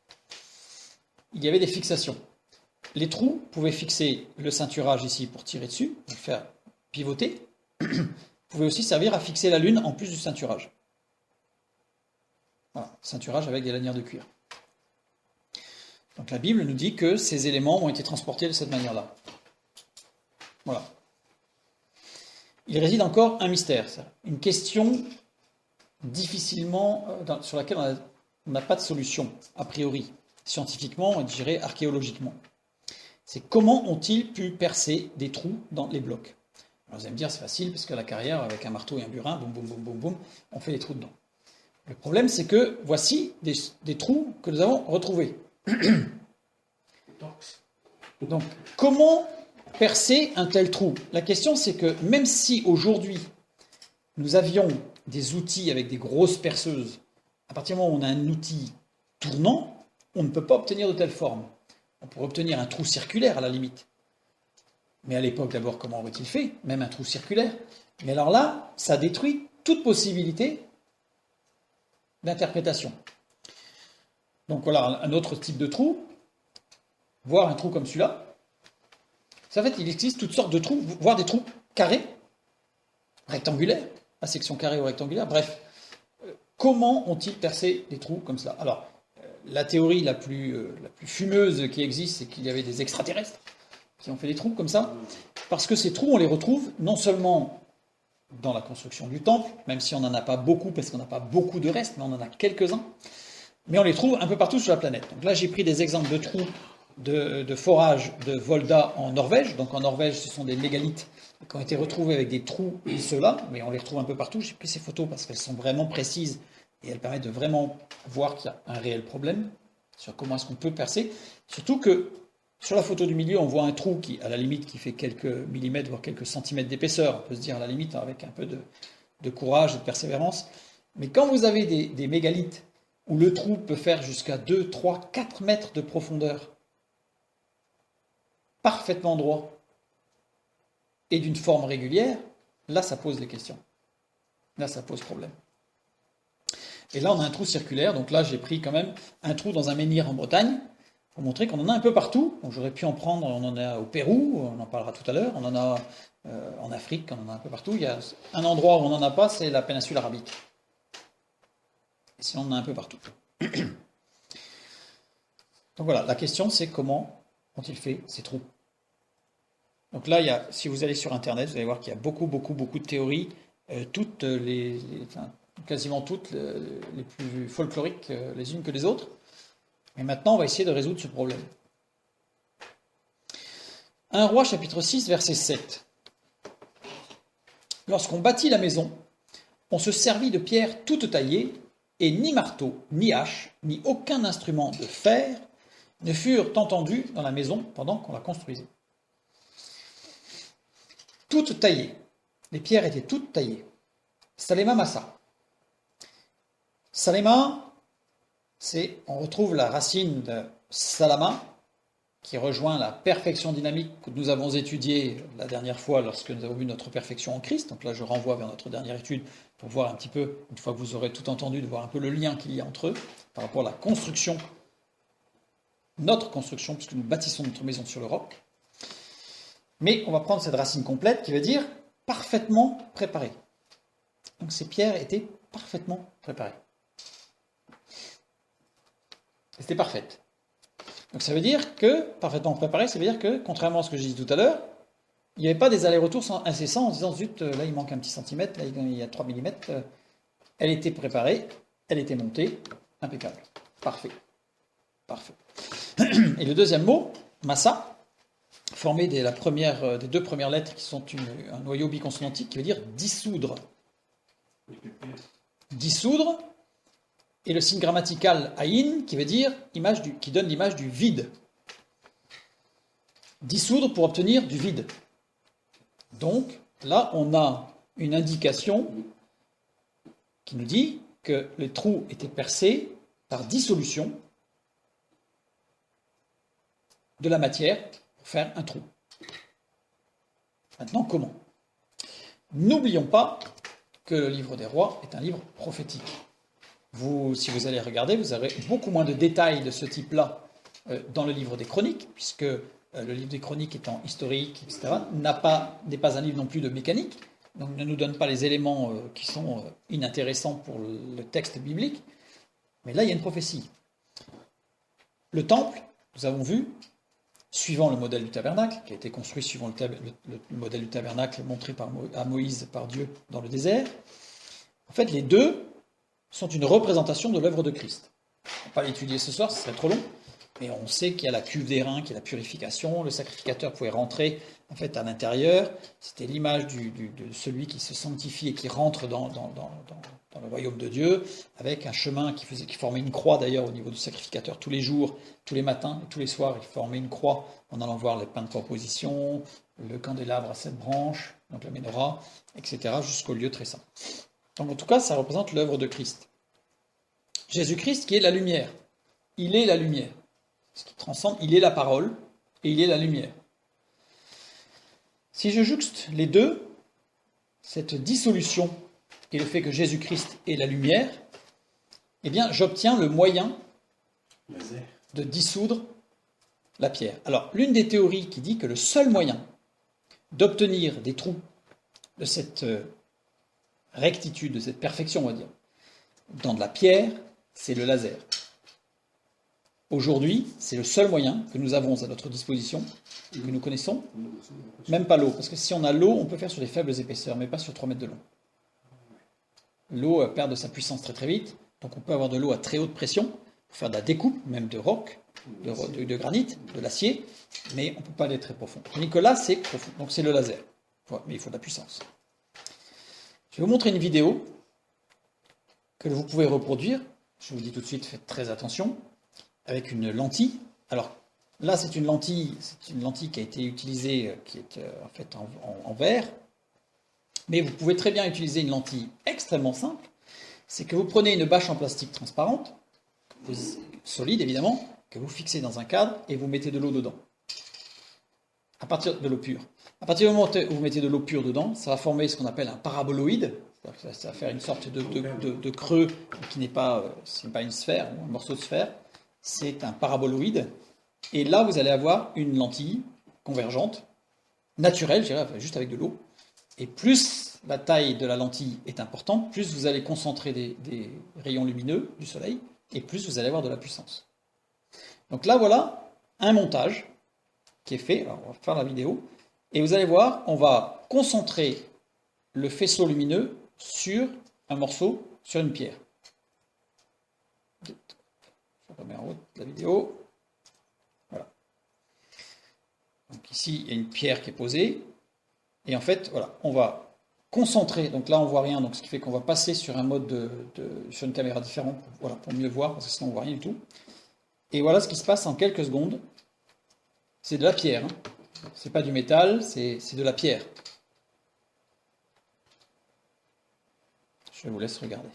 Il y avait des fixations. Les trous pouvaient fixer le ceinturage ici pour tirer dessus, pour le faire pivoter. Pouvaient aussi servir à fixer la lune en plus du ceinturage. Voilà, ceinturage avec des lanières de cuir. Donc la Bible nous dit que ces éléments ont été transportés de cette manière-là. Voilà. Il réside encore un mystère, une question difficilement, sur laquelle on n'a pas de solution, a priori, scientifiquement et je dirais archéologiquement. C'est comment ont-ils pu percer des trous dans les blocs? Alors vous allez me dire, c'est facile, parce qu'à la carrière, avec un marteau et un burin, boum, boum, boum, boum, boum, on fait des trous dedans. Le problème, c'est que voici des trous que nous avons retrouvés. Donc, comment percer un tel trou? La question, c'est que même si aujourd'hui, nous avions des outils avec des grosses perceuses, à partir du moment où on a un outil tournant, on ne peut pas obtenir de telle forme. On pourrait obtenir un trou circulaire à la limite. Mais à l'époque, d'abord, comment aurait-il fait? Même un trou circulaire. Mais alors là, ça détruit toute possibilité d'interprétation. Donc voilà, un autre type de trou, voire un trou comme celui-là. En fait, il existe toutes sortes de trous, voire des trous carrés, rectangulaires, à section carrée ou rectangulaire, bref. Comment ont-ils percé des trous comme cela? Alors, la théorie la plus fumeuse qui existe, c'est qu'il y avait des extraterrestres qui ont fait des trous comme ça, parce que ces trous, on les retrouve non seulement dans la construction du temple, même si on n'en a pas beaucoup, parce qu'on n'a pas beaucoup de restes, mais on en a quelques-uns, mais on les trouve un peu partout sur la planète. Donc là, j'ai pris des exemples de trous de forage de Volda en Norvège. Donc en Norvège, ce sont des mégalithes qui ont été retrouvés avec des trous, ceux-là, mais on les retrouve un peu partout. J'ai pris ces photos parce qu'elles sont vraiment précises et elles permettent de vraiment voir qu'il y a un réel problème sur comment est-ce qu'on peut percer. Surtout que sur la photo du milieu, on voit un trou qui, à la limite, qui fait quelques millimètres, voire quelques centimètres d'épaisseur. On peut se dire, à la limite, avec un peu de courage et de persévérance. Mais quand vous avez des mégalithes où le trou peut faire jusqu'à 2, 3, 4 mètres de profondeur, parfaitement droit, et d'une forme régulière, là, ça pose des questions. Là, ça pose problème. Et là, on a un trou circulaire. Donc là, j'ai pris quand même un trou dans un menhir en Bretagne, pour montrer qu'on en a un peu partout. Donc j'aurais pu en prendre, on en a au Pérou, on en parlera tout à l'heure, on en a en Afrique, on en a un peu partout. Il y a un endroit où on n'en a pas, c'est la péninsule arabique. Et sinon, on en a un peu partout. Donc voilà, la question, c'est comment ont-ils fait ces trous? Donc là, si vous allez sur Internet, vous allez voir qu'il y a beaucoup de théories, quasiment toutes les plus folkloriques les unes que les autres. Mais maintenant, on va essayer de résoudre ce problème. 1 Roi, chapitre 6, verset 7. Lorsqu'on bâtit la maison, on se servit de pierres toutes taillées, et ni marteau, ni hache, ni aucun instrument de fer ne furent entendues dans la maison pendant qu'on la construisait. Toutes taillées. Les pierres étaient toutes taillées. Salema Massa. Salema, on retrouve la racine de Salama, qui rejoint la perfection dynamique que nous avons étudiée la dernière fois lorsque nous avons vu notre perfection en Christ. Donc là, je renvoie vers notre dernière étude pour voir un petit peu, une fois que vous aurez tout entendu, de voir un peu le lien qu'il y a entre eux par rapport à la construction, notre construction, puisque nous bâtissons notre maison sur le roc. Mais on va prendre cette racine complète qui veut dire parfaitement préparée. Donc ces pierres étaient parfaitement préparées. C'était parfaite. Donc ça veut dire que, parfaitement préparée, ça veut dire que, contrairement à ce que j'ai dit tout à l'heure, il n'y avait pas des allers-retours incessants en disant zut, là il manque un petit centimètre, là il y a 3 mm. Elle était préparée, elle était montée, impeccable. Parfait. Parfait. Et le deuxième mot, massa, formé des deux premières lettres qui sont un noyau biconsonantique qui veut dire dissoudre. Dissoudre, et le signe grammatical aïn qui veut dire qui donne l'image du vide. Dissoudre pour obtenir du vide. Donc là, on a une indication qui nous dit que les trous étaient percés par dissolution de la matière pour faire un trou. Maintenant, comment? N'oublions pas que le livre des rois est un livre prophétique. Si vous allez regarder, vous aurez beaucoup moins de détails de ce type-là dans le livre des chroniques, puisque le livre des chroniques étant historique, etc., n'est pas un livre non plus de mécanique, donc ne nous donne pas les éléments qui sont inintéressants pour le texte biblique. Mais là, il y a une prophétie. Le temple, nous avons vu, suivant le modèle du tabernacle, qui a été construit suivant le modèle du tabernacle montré à Moïse par Dieu dans le désert, en fait, les deux sont une représentation de l'œuvre de Christ. On ne va pas l'étudier ce soir, ce serait trop long, mais on sait qu'il y a la cuve d'airain, qu'il y a la purification, le sacrificateur pouvait rentrer en fait à l'intérieur, c'était l'image de celui qui se sanctifie et qui rentre dans le royaume de Dieu, avec un chemin qui formait une croix d'ailleurs au niveau du sacrificateur tous les jours, tous les matins et tous les soirs, il formait une croix en allant voir les pains de proposition, le candélabre à 7 branches, donc la menorah, etc., jusqu'au lieu très saint. Donc en tout cas, ça représente l'œuvre de Christ. Jésus-Christ qui est la lumière. Il est la lumière. Ce qui transcende, il est la parole et il est la lumière. Si je jouxte les deux, cette dissolution et le fait que Jésus-Christ est la lumière, eh bien j'obtiens le moyen de dissoudre la pierre. Alors, l'une des théories qui dit que le seul moyen d'obtenir des trous de cette rectitude, de cette perfection, on va dire, dans de la pierre, c'est le laser. Aujourd'hui, c'est le seul moyen que nous avons à notre disposition, que nous connaissons, même pas l'eau, parce que si on a l'eau, on peut faire sur des faibles épaisseurs, mais pas sur 3 mètres de long. L'eau perd de sa puissance très très vite, donc on peut avoir de l'eau à très haute pression, pour faire de la découpe, même de roc, de granit, de l'acier, mais on ne peut pas aller très profond. Tandis que là, c'est profond, donc c'est le laser, mais il faut de la puissance. Je vais vous montrer une vidéo que vous pouvez reproduire. Je vous dis tout de suite, faites très attention, avec une lentille. Alors là, c'est une lentille qui a été utilisée, qui est en fait en verre. Mais vous pouvez très bien utiliser une lentille extrêmement simple. C'est que vous prenez une bâche en plastique transparente, solide évidemment, que vous fixez dans un cadre et vous mettez de l'eau dedans. À partir de l'eau pure. À partir du moment où vous mettez de l'eau pure dedans, ça va former ce qu'on appelle un paraboloïde. Ça va faire une sorte de creux qui n'est pas une sphère, un morceau de sphère. C'est un paraboloïde. Et là, vous allez avoir une lentille convergente, naturelle, je dirais, juste avec de l'eau. Et plus la taille de la lentille est importante, plus vous allez concentrer des rayons lumineux du soleil, et plus vous allez avoir de la puissance. Donc là, voilà un montage qui est fait. Alors, on va faire la vidéo. Et vous allez voir, on va concentrer le faisceau lumineux sur un morceau, sur une pierre. Je remets en haut la vidéo. Voilà. Donc ici, il y a une pierre qui est posée. Et en fait, voilà, on va concentrer. Donc là, on ne voit rien. Donc ce qui fait qu'on va passer sur un mode sur une caméra différente, voilà, pour mieux voir, parce que sinon on ne voit rien du tout. Et voilà ce qui se passe en quelques secondes. C'est de la pierre. Hein. C'est pas du métal, c'est de la pierre. Je vous laisse regarder.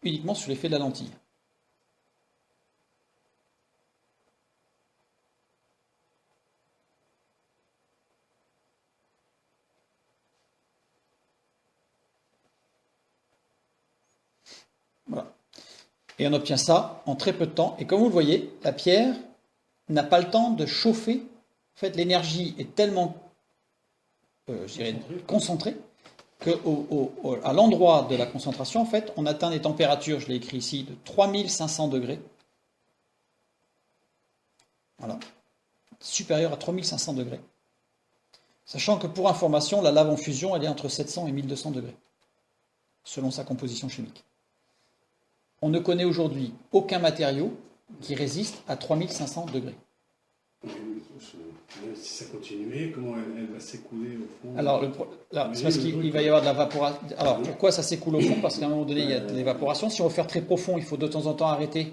Uniquement sur l'effet de la lentille. Voilà. Et on obtient ça en très peu de temps. Et comme vous le voyez, la pierre n'a pas le temps de chauffer. En fait, l'énergie est tellement je dirais, concentrée qu'à l'endroit de la concentration, en fait, on atteint des températures, je l'ai écrit ici, de 3500 degrés. Voilà. Supérieur à 3500 degrés. Sachant que pour information, la lave en fusion, elle est entre 700 et 1200 degrés, selon sa composition chimique. On ne connaît aujourd'hui aucun matériau qui résiste à 3500 degrés. Si ça continuait, comment elle va s'écouler au fond? Alors, c'est parce qu'il va y avoir de l'évaporation. Alors, pourquoi ça s'écoule au fond? Parce qu'à un moment donné, il y a de l'évaporation. Si on veut faire très profond, il faut de temps en temps arrêter,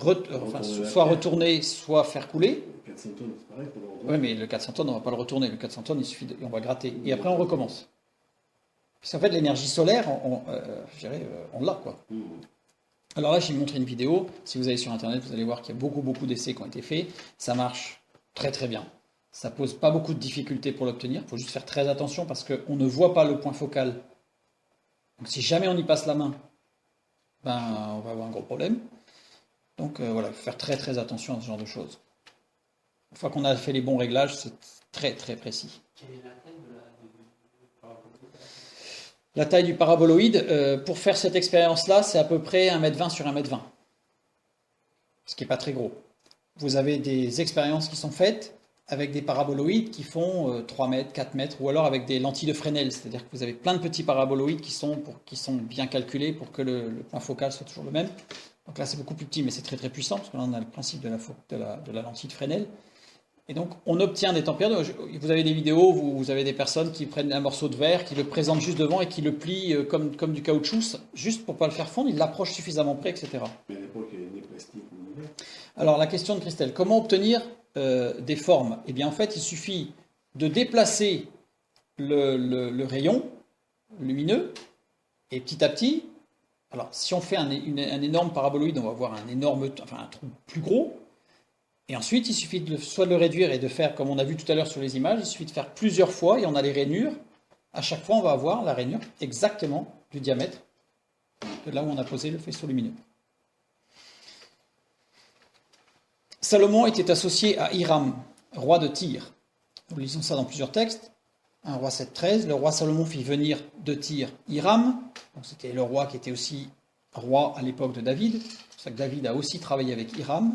soit retourner, soit faire couler. 400 tonnes, c'est pareil pour le retourner. Oui, mais le 400 tonnes, on ne va pas le retourner. Le 400 tonnes, il suffit on va gratter. Et après, on recommence. Puisqu'en fait, l'énergie solaire, on l'a, quoi. Alors là, j'ai montré une vidéo. Si vous allez sur Internet, vous allez voir qu'il y a beaucoup d'essais qui ont été faits. Ça marche très très bien. Ça pose pas beaucoup de difficultés pour l'obtenir. Il faut juste faire très attention parce qu'on ne voit pas le point focal. Donc si jamais on y passe la main, on va avoir un gros problème. Donc voilà, il faut faire très attention à ce genre de choses. Une fois qu'on a fait les bons réglages, c'est très précis. Quelle est la taille du paraboloïde? La taille du paraboloïde, pour faire cette expérience-là, c'est à peu près 1,20 m sur 1,20 m. Ce qui n'est pas très gros. Vous avez des expériences qui sont faites avec des paraboloïdes qui font 3 mètres, 4 mètres, ou alors avec des lentilles de Fresnel, c'est-à-dire que vous avez plein de petits paraboloïdes qui sont bien calculés pour que le point focal soit toujours le même. Donc là, c'est beaucoup plus petit, mais c'est très puissant, parce que là, on a le principe de la lentille de Fresnel. Et donc, on obtient des températures. Vous avez des vidéos, vous avez des personnes qui prennent un morceau de verre, qui le présentent juste devant et qui le plient comme du caoutchouc, juste pour ne pas le faire fondre, ils l'approchent suffisamment près, etc. Mais à l'époque, il y avait des plastiques. Alors, la question de Christelle, comment obtenir des formes? Eh bien, en fait, il suffit de déplacer le rayon lumineux, et petit à petit, alors si on fait un énorme paraboloïde, on va avoir un trou plus gros, et ensuite, il suffit soit de le réduire et de faire, comme on a vu tout à l'heure sur les images, il suffit de faire plusieurs fois, et on a les rainures. À chaque fois, on va avoir la rainure exactement du diamètre de là où on a posé le faisceau lumineux. Salomon était associé à Hiram, roi de Tyr. Nous lisons ça dans plusieurs textes. 1 Roi 7,13. Le roi Salomon fit venir de Tyr Hiram. Donc c'était le roi qui était aussi roi à l'époque de David. C'est pour ça que David a aussi travaillé avec Hiram,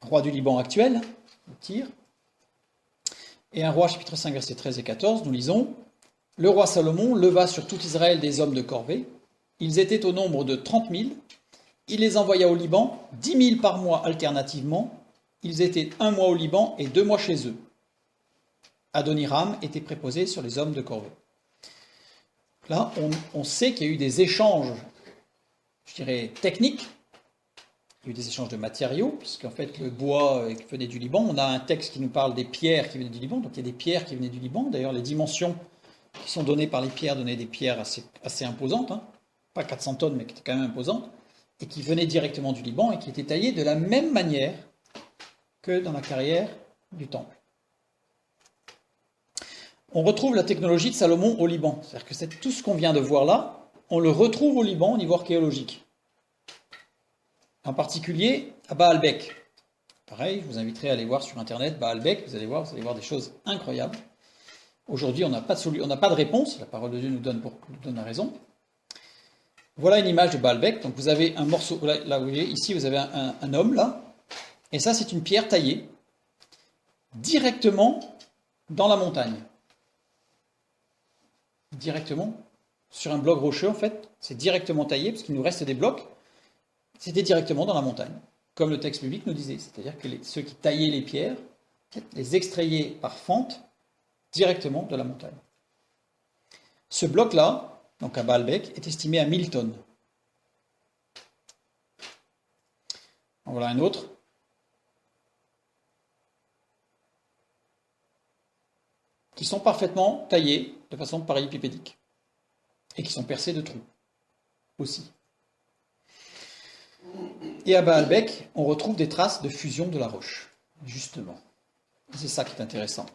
roi du Liban actuel, de Tyr. Et 1 Roi chapitre 5 versets 13 et 14, nous lisons: Le roi Salomon leva sur tout Israël des hommes de corvée. Ils étaient au nombre de 30 000. Il les envoya au Liban, 10 000 par mois alternativement. Ils étaient 1 mois au Liban et 2 mois chez eux. Adoniram était préposé sur les hommes de corvée. Là, on sait qu'il y a eu des échanges, je dirais, techniques. Il y a eu des échanges de matériaux, puisqu'en fait, le bois venait du Liban. On a un texte qui nous parle des pierres qui venaient du Liban. Donc, il y a des pierres qui venaient du Liban. D'ailleurs, les dimensions qui sont données par les pierres donnaient des pierres assez imposantes. Pas 400 tonnes, mais qui étaient quand même imposantes. Et qui venaient directement du Liban et qui étaient taillées de la même manière que dans la carrière du temple. On retrouve la technologie de Salomon au Liban. C'est-à-dire que tout ce qu'on vient de voir là, on le retrouve au Liban au niveau archéologique. En particulier à Baalbek. Pareil, je vous inviterai à aller voir sur Internet Baalbek, vous allez voir des choses incroyables. Aujourd'hui, on n'a pas de réponse, la parole de Dieu nous donne la raison. Voilà une image de Baalbek. Donc vous avez un morceau, là vous voyez, ici vous avez un homme là, et ça c'est une pierre taillée directement dans la montagne. Directement sur un bloc rocheux en fait, c'est directement taillé parce qu'il nous reste des blocs. C'était directement dans la montagne, comme le texte biblique nous disait. C'est-à-dire que ceux qui taillaient les pierres les extrayaient par fente directement de la montagne. Ce bloc-là, donc à Baalbek, est estimé à 1000 tonnes. En voilà un autre. Qui sont parfaitement taillés de façon parallélépipédique. Et qui sont percés de trous aussi. Et à Baalbek, on retrouve des traces de fusion de la roche, justement. C'est ça qui est intéressant.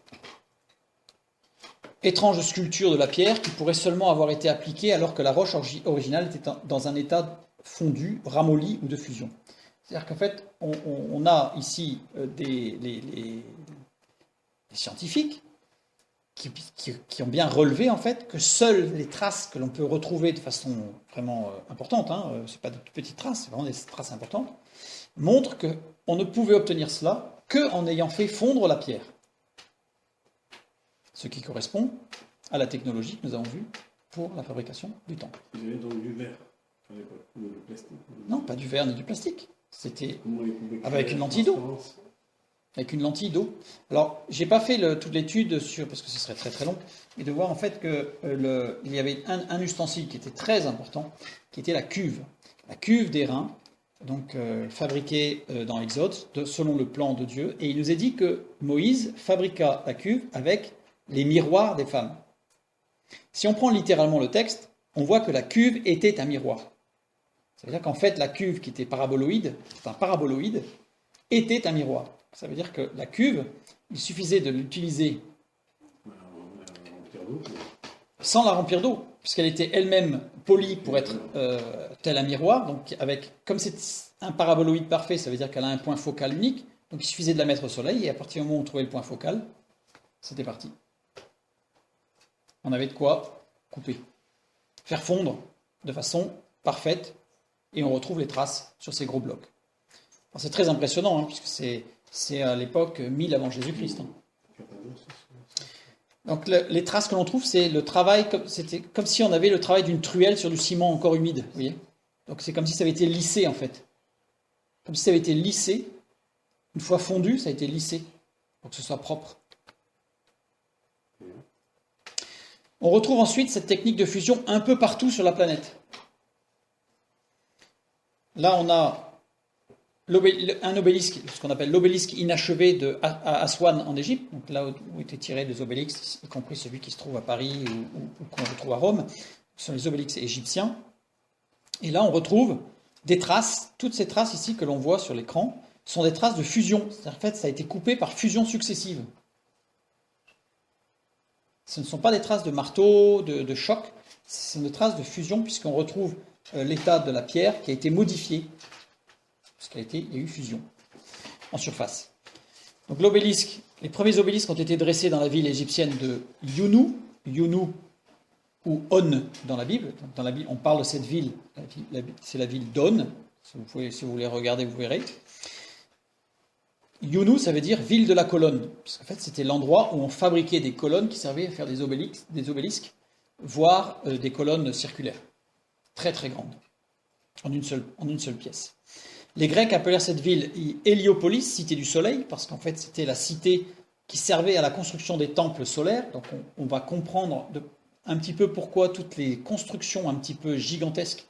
Étrange sculpture de la pierre qui pourrait seulement avoir été appliquée alors que la roche originale était dans un état fondu, ramolli ou de fusion. C'est-à-dire qu'en fait, on a ici les scientifiques qui ont bien relevé en fait que seules les traces que l'on peut retrouver de façon vraiment importante, c'est pas des petites traces, c'est vraiment des traces importantes, montrent qu'on ne pouvait obtenir cela qu'en ayant fait fondre la pierre. Ce qui correspond à la technologie que nous avons vue pour la fabrication du temple. Ils avaient donc du verre à l'époque, ou du plastique. Non, pas du verre ni du plastique. C'était Comment ils pouvaient créer avec une la lentille d'eau. transparence? Avec une lentille d'eau. Alors, j'ai pas fait toute l'étude parce que ce serait très très long, mais de voir en fait il y avait un ustensile qui était très important, qui était la cuve. La cuve d'airain, donc fabriquée dans l'Exode, selon le plan de Dieu. Et il nous est dit que Moïse fabriqua la cuve avec les miroirs des femmes. Si on prend littéralement le texte, on voit que la cuve était un miroir. Ça veut dire qu'en fait, la cuve qui était paraboloïde, c'est un paraboloïde, était un miroir. Ça veut dire que la cuve, il suffisait de l'utiliser sans la remplir d'eau, puisqu'elle était elle-même polie pour être tel un miroir. Donc, comme c'est un paraboloïde parfait, ça veut dire qu'elle a un point focal unique. Donc, il suffisait de la mettre au soleil, et à partir du moment où on trouvait le point focal, c'était parti. On avait de quoi couper, faire fondre de façon parfaite, et on retrouve les traces sur ces gros blocs. Alors, c'est très impressionnant, puisque c'est à l'époque 1000 avant Jésus-Christ. Donc les traces que l'on trouve, c'est le travail, c'était comme si on avait le travail d'une truelle sur du ciment encore humide, vous voyez. Donc c'est comme si ça avait été lissé en fait. Comme si ça avait été lissé, une fois fondu, ça a été lissé, pour que ce soit propre. On retrouve ensuite cette technique de fusion un peu partout sur la planète. Là, on a un obélisque, ce qu'on appelle l'obélisque inachevé à Aswan en Égypte, donc là où étaient tirés des obélisques, y compris celui qui se trouve à Paris ou qu'on retrouve à Rome, ce sont les obélisques égyptiens. Et là, on retrouve des traces, toutes ces traces ici que l'on voit sur l'écran, sont des traces de fusion. C'est-à-dire en fait, ça a été coupé par fusion successive. Ce ne sont pas des traces de marteau, de choc, ce sont des traces de fusion, puisqu'on retrouve l'état de la pierre qui a été modifié. Parce qu'il y a eu fusion en surface. Donc l'obélisque, les premiers obélisques ont été dressés dans la ville égyptienne de Younou ou On dans la Bible. Dans la Bible, on parle de cette ville, c'est la ville d'On. Si vous voulez regarder, vous verrez. Younou, ça veut dire ville de la colonne, parce qu'en fait c'était l'endroit où on fabriquait des colonnes qui servaient à faire des obélisques, voire des colonnes circulaires, très très grandes, en une seule pièce. Les Grecs appelèrent cette ville Héliopolis, cité du soleil, parce qu'en fait c'était la cité qui servait à la construction des temples solaires. Donc on va comprendre un petit peu pourquoi toutes les constructions un petit peu gigantesques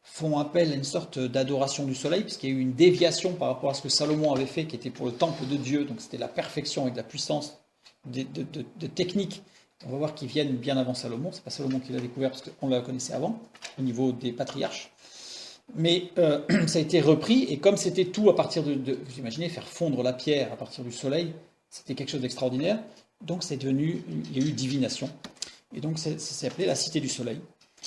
font appel à une sorte d'adoration du soleil, puisqu'il y a eu une déviation par rapport à ce que Salomon avait fait, qui était pour le temple de Dieu, donc c'était la perfection avec la puissance de techniques. On va voir qu'ils viennent bien avant Salomon, c'est pas Salomon qui l'a découvert, parce qu'on la connaissait avant, au niveau des patriarches. Mais ça a été repris, et comme c'était tout à partir vous imaginez, faire fondre la pierre à partir du soleil, c'était quelque chose d'extraordinaire, donc il y a eu divination, et donc ça s'est appelé la cité du soleil.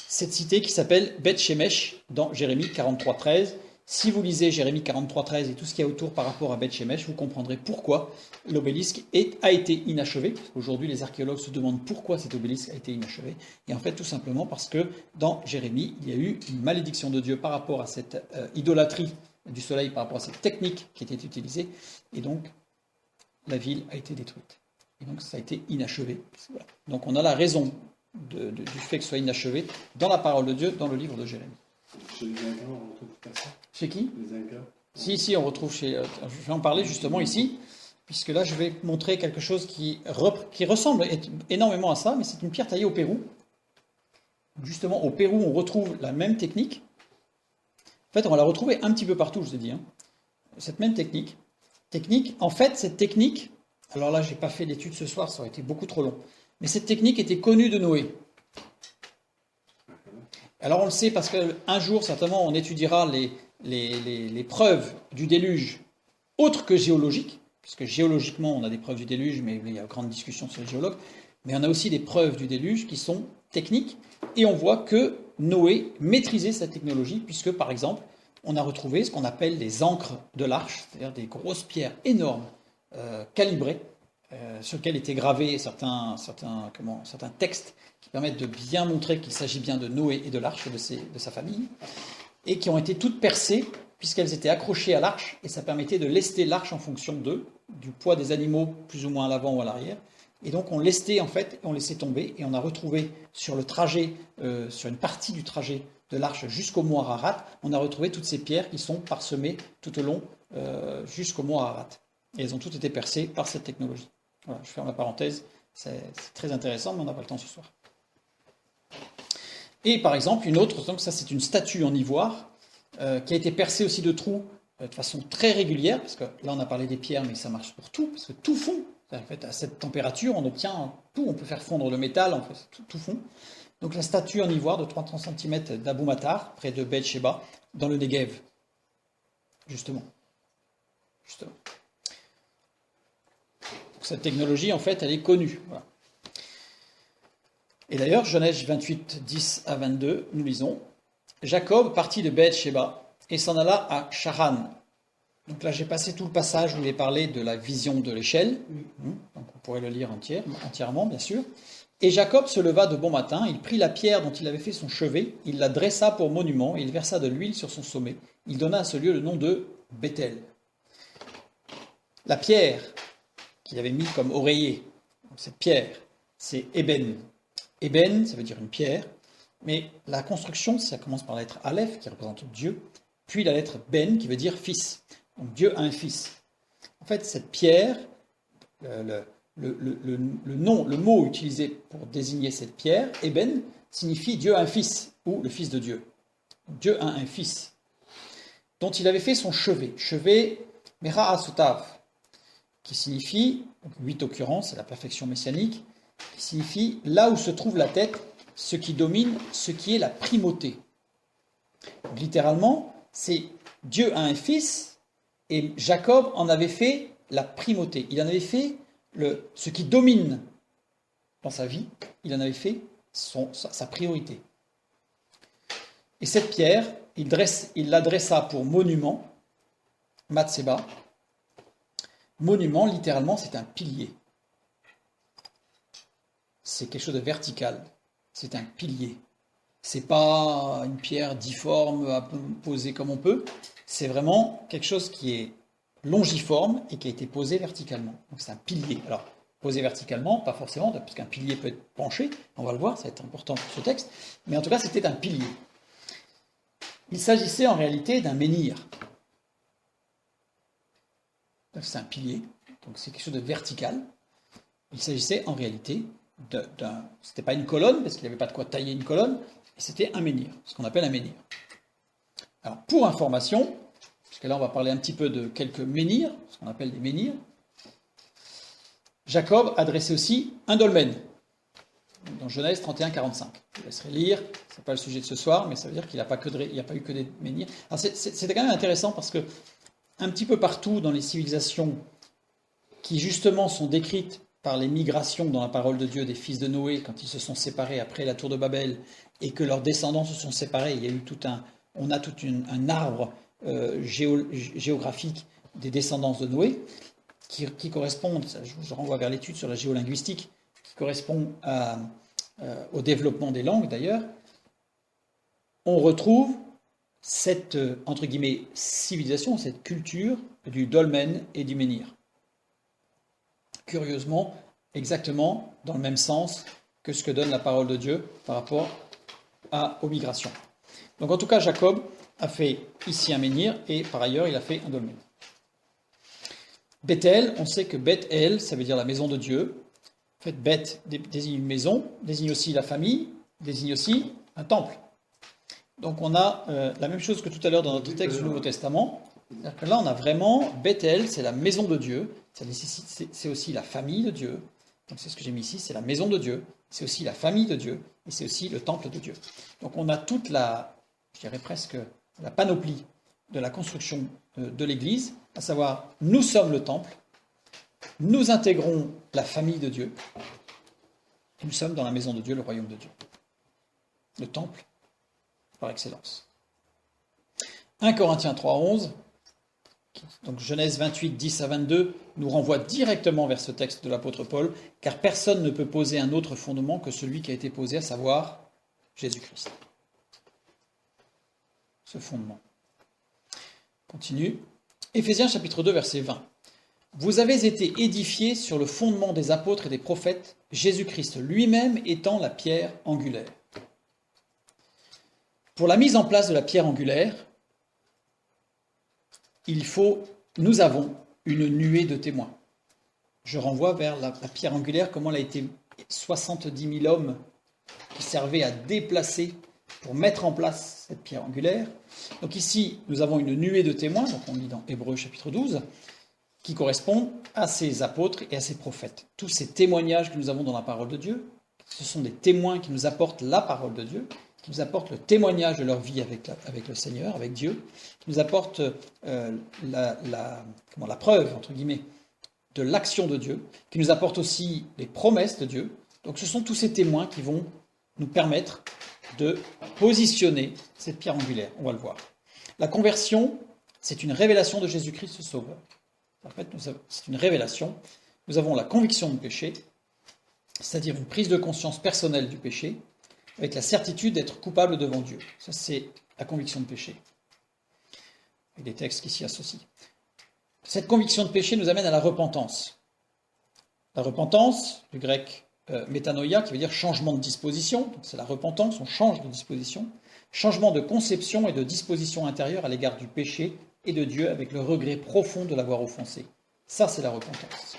Cette cité qui s'appelle Beth Shemesh dans Jérémie 43.13. Si vous lisez Jérémie 43.13 et tout ce qu'il y a autour par rapport à Beth Shemesh, vous comprendrez pourquoi l'obélisque a été inachevé. Aujourd'hui, les archéologues se demandent pourquoi cet obélisque a été inachevé. Et en fait, tout simplement parce que dans Jérémie, il y a eu une malédiction de Dieu par rapport à cette idolâtrie du soleil, par rapport à cette technique qui était utilisée. Et donc, la ville a été détruite. Et donc, ça a été inachevé. Voilà. Donc, on a la raison du fait que ce soit inachevé dans la parole de Dieu, dans le livre de Jérémie. Chez les Incas, on retrouve pas ça. Chez qui? Les Incas. Si, on retrouve chez... je vais en parler justement ici, puisque là, je vais montrer quelque chose qui ressemble énormément à ça, mais c'est une pierre taillée au Pérou. Justement, au Pérou, on retrouve la même technique. En fait, on va la retrouver un petit peu partout, je vous ai dit. cette même technique. En fait, cette technique, alors là, je n'ai pas fait l'étude ce soir, ça aurait été beaucoup trop long, mais cette technique était connue de Noé. Alors on le sait parce qu'un jour, certainement, on étudiera les preuves du déluge autres que géologiques, puisque géologiquement, on a des preuves du déluge, mais il y a grande discussion sur les géologues, mais on a aussi des preuves du déluge qui sont techniques, et on voit que Noé maîtrisait cette technologie, puisque, par exemple, on a retrouvé ce qu'on appelle les ancres de l'arche, c'est-à-dire des grosses pierres énormes, calibrées, sur lesquelles étaient gravés certains textes qui permettent de bien montrer qu'il s'agit bien de Noé et de l'arche, de sa famille, et qui ont été toutes percées, puisqu'elles étaient accrochées à l'arche, et ça permettait de lester l'arche en fonction du poids des animaux, plus ou moins à l'avant ou à l'arrière. Et donc on lestait en fait, on laissait tomber, et on a retrouvé sur le trajet, sur une partie du trajet de l'arche jusqu'au mont Ararat, on a retrouvé toutes ces pierres qui sont parsemées tout au long jusqu'au mont Ararat. Et elles ont toutes été percées par cette technologie. Voilà, je ferme la parenthèse, c'est très intéressant, mais on n'a pas le temps ce soir. Et par exemple, une autre, donc ça c'est une statue en ivoire, qui a été percée aussi de trous de façon très régulière, parce que là on a parlé des pierres, mais ça marche pour tout, parce que tout fond. En fait, à cette température, on obtient tout, on peut faire fondre le métal, en fait, tout fond. Donc la statue en ivoire de 330 cm d'Abou Matar, près de Beth Sheba, dans le Negev, justement. Donc, cette technologie, en fait, elle est connue. Voilà. Et d'ailleurs, Genèse 28, 10 à 22, nous lisons « Jacob partit de Beth Sheba et s'en alla à Charan. » Donc là, j'ai passé tout le passage où il est parlé de la vision de l'échelle. Donc on pourrait le lire entièrement, bien sûr. Et Jacob se leva de bon matin, il prit la pierre dont il avait fait son chevet, il la dressa pour monument, et il versa de l'huile sur son sommet. Il donna à ce lieu le nom de Bethel. La pierre qu'il avait mis comme oreiller, cette pierre, c'est Eben. Eben, ça veut dire une pierre, mais la construction, ça commence par la lettre Aleph, qui représente Dieu, puis la lettre Ben, qui veut dire fils. Donc Dieu a un fils. En fait, cette pierre, le mot utilisé pour désigner cette pierre, Eben, signifie Dieu a un fils, ou le fils de Dieu. Dieu a un fils, dont il avait fait son chevet. Chevet, Mera Asutav, qui signifie, 8 occurrences, c'est la perfection messianique, qui signifie là où se trouve la tête, ce qui domine, ce qui est la primauté. Donc, littéralement, c'est Dieu a un fils, et Jacob en avait fait la primauté. Il en avait fait ce qui domine dans sa vie, il en avait fait sa priorité. Et cette pierre, il l'adressa pour monument, Matseba. Monument, littéralement, c'est un pilier. C'est quelque chose de vertical. C'est un pilier. C'est pas une pierre difforme à poser comme on peut. C'est vraiment quelque chose qui est longiforme et qui a été posé verticalement. Donc c'est un pilier. Alors, posé verticalement, pas forcément, parce qu'un pilier peut être penché. On va le voir, ça va être important pour ce texte. Mais en tout cas, c'était un pilier. Il s'agissait en réalité d'un menhir. Donc c'est un pilier. Donc c'est quelque chose de vertical. Il s'agissait en réalité c'était pas une colonne, parce qu'il n'y avait pas de quoi tailler une colonne, et c'était un menhir, ce qu'on appelle un menhir. Alors, pour information, puisque là on va parler un petit peu de quelques menhirs, ce qu'on appelle des menhirs, Jacob adressait aussi un dolmen, dans Genèse 31-45. Je vous laisserai lire, ce n'est pas le sujet de ce soir, mais ça veut dire qu'il n'y a pas eu que des menhirs. Alors c'était quand même intéressant parce que, un petit peu partout dans les civilisations qui justement sont décrites par les migrations dans la parole de Dieu des fils de Noé, quand ils se sont séparés après la tour de Babel, et que leurs descendants se sont séparés, il y a eu on a tout un arbre géographique des descendants de Noé, qui correspond, je renvoie vers l'étude sur la géolinguistique, qui correspond au développement des langues d'ailleurs. On retrouve cette, entre guillemets, civilisation, cette culture du dolmen et du menhir. Curieusement, exactement dans le même sens que ce que donne la parole de Dieu par rapport aux migrations. Donc en tout cas, Jacob a fait ici un menhir et par ailleurs, il a fait un dolmen. Bethel, on sait que Bethel, ça veut dire la maison de Dieu. En fait, Beth désigne une maison, désigne aussi la famille, désigne aussi un temple. Donc on a la même chose que tout à l'heure dans notre texte du Nouveau Testament. C'est-à-dire que là, on a vraiment Bethel, c'est la maison de Dieu. C'est aussi la famille de Dieu. Donc c'est ce que j'ai mis ici, c'est la maison de Dieu. C'est aussi la famille de Dieu. Et c'est aussi le temple de Dieu. Donc on a toute je dirais presque, la panoplie de la construction de l'Église, à savoir, nous sommes le temple, nous intégrons la famille de Dieu, et nous sommes dans la maison de Dieu, le royaume de Dieu. Le temple, par excellence. 1 Corinthiens 3,11, donc Genèse 28, 10 à 22, nous renvoie directement vers ce texte de l'apôtre Paul, car personne ne peut poser un autre fondement que celui qui a été posé, à savoir Jésus-Christ. Ce fondement. Continue. Éphésiens chapitre 2, verset 20. Vous avez été édifiés sur le fondement des apôtres et des prophètes, Jésus-Christ lui-même étant la pierre angulaire. Pour la mise en place de la pierre angulaire, nous avons une nuée de témoins. Je renvoie vers la pierre angulaire, comment elle a été 70 000 hommes qui servaient à déplacer pour mettre en place cette pierre angulaire. Donc ici, nous avons une nuée de témoins, donc on lit dans Hébreux chapitre 12, qui correspond à ces apôtres et à ces prophètes. Tous ces témoignages que nous avons dans la parole de Dieu, ce sont des témoins qui nous apportent la parole de Dieu, qui nous apportent le témoignage de leur vie avec le Seigneur, avec Dieu, qui nous apportent la preuve, entre guillemets, de l'action de Dieu, qui nous apportent aussi les promesses de Dieu. Donc ce sont tous ces témoins qui vont nous permettre de positionner cette pierre angulaire. On va le voir. La conversion, c'est une révélation de Jésus-Christ Sauveur. En fait, c'est une révélation. Nous avons la conviction de péché, c'est-à-dire une prise de conscience personnelle du péché, avec la certitude d'être coupable devant Dieu. Ça, c'est la conviction de péché. Avec des textes qui s'y associent. Cette conviction de péché nous amène à la repentance. La repentance, du grec métanoïa, qui veut dire changement de disposition. Donc c'est la repentance, on change de disposition. Changement de conception et de disposition intérieure à l'égard du péché et de Dieu, avec le regret profond de l'avoir offensé. Ça, c'est la repentance.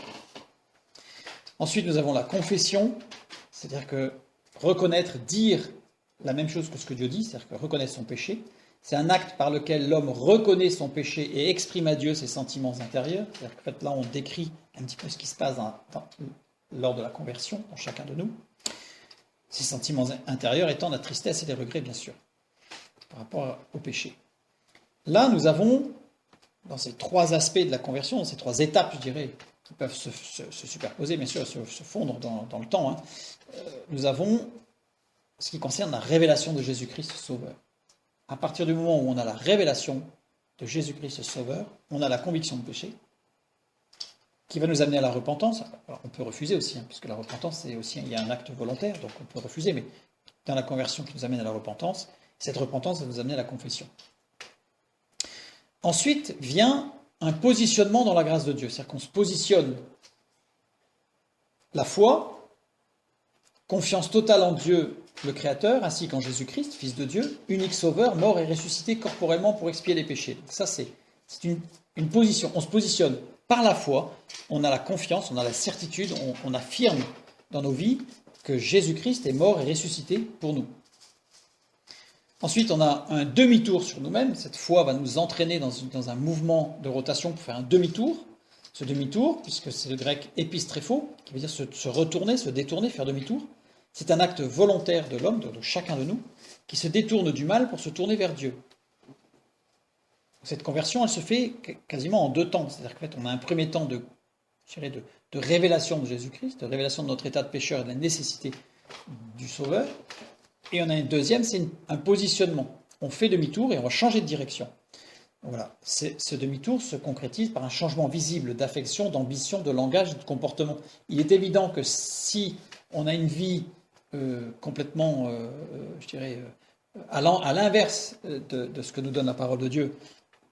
Ensuite, nous avons la confession, c'est-à-dire que reconnaître, dire la même chose que ce que Dieu dit, c'est-à-dire que reconnaître son péché. C'est un acte par lequel l'homme reconnaît son péché et exprime à Dieu ses sentiments intérieurs. C'est-à-dire qu'en fait, là, on décrit un petit peu ce qui se passe lors de la conversion, dans chacun de nous. Ces sentiments intérieurs étant la tristesse et les regrets, bien sûr, par rapport au péché. Là, nous avons, dans ces trois aspects de la conversion, dans ces trois étapes, je dirais, qui peuvent se superposer, bien sûr, se fondre dans le temps, nous avons ce qui concerne la révélation de Jésus-Christ Sauveur. À partir du moment où on a la révélation de Jésus-Christ Sauveur, on a la conviction de péché, qui va nous amener à la repentance. Alors, on peut refuser aussi, puisque la repentance, il y a un acte volontaire, donc on peut refuser, mais dans la conversion qui nous amène à la repentance, cette repentance va nous amener à la confession. Ensuite vient un positionnement dans la grâce de Dieu, c'est-à-dire qu'on se positionne la foi, confiance totale en Dieu, le Créateur, ainsi qu'en Jésus-Christ, Fils de Dieu, unique Sauveur, mort et ressuscité corporellement pour expier les péchés. Donc ça, c'est une position. On se positionne par la foi, on a la confiance, on a la certitude, on affirme dans nos vies que Jésus-Christ est mort et ressuscité pour nous. Ensuite, on a un demi-tour sur nous-mêmes. Cette foi va nous entraîner dans un mouvement de rotation pour faire un demi-tour. Ce demi-tour, puisque c'est le grec épistréphos, qui veut dire se retourner, se détourner, faire demi-tour, c'est un acte volontaire de l'homme, de chacun de nous, qui se détourne du mal pour se tourner vers Dieu. Cette conversion, elle se fait quasiment en deux temps. C'est-à-dire qu'en fait, on a un premier temps de révélation de Jésus-Christ, de révélation de notre état de pécheur et de la nécessité du Sauveur. Et on a un deuxième, c'est un positionnement. On fait demi-tour et on va changer de direction. Voilà. Ce demi-tour se concrétise par un changement visible d'affection, d'ambition, de langage et de comportement. Il est évident que si on a une vie complètement, à l'inverse de ce que nous donne la parole de Dieu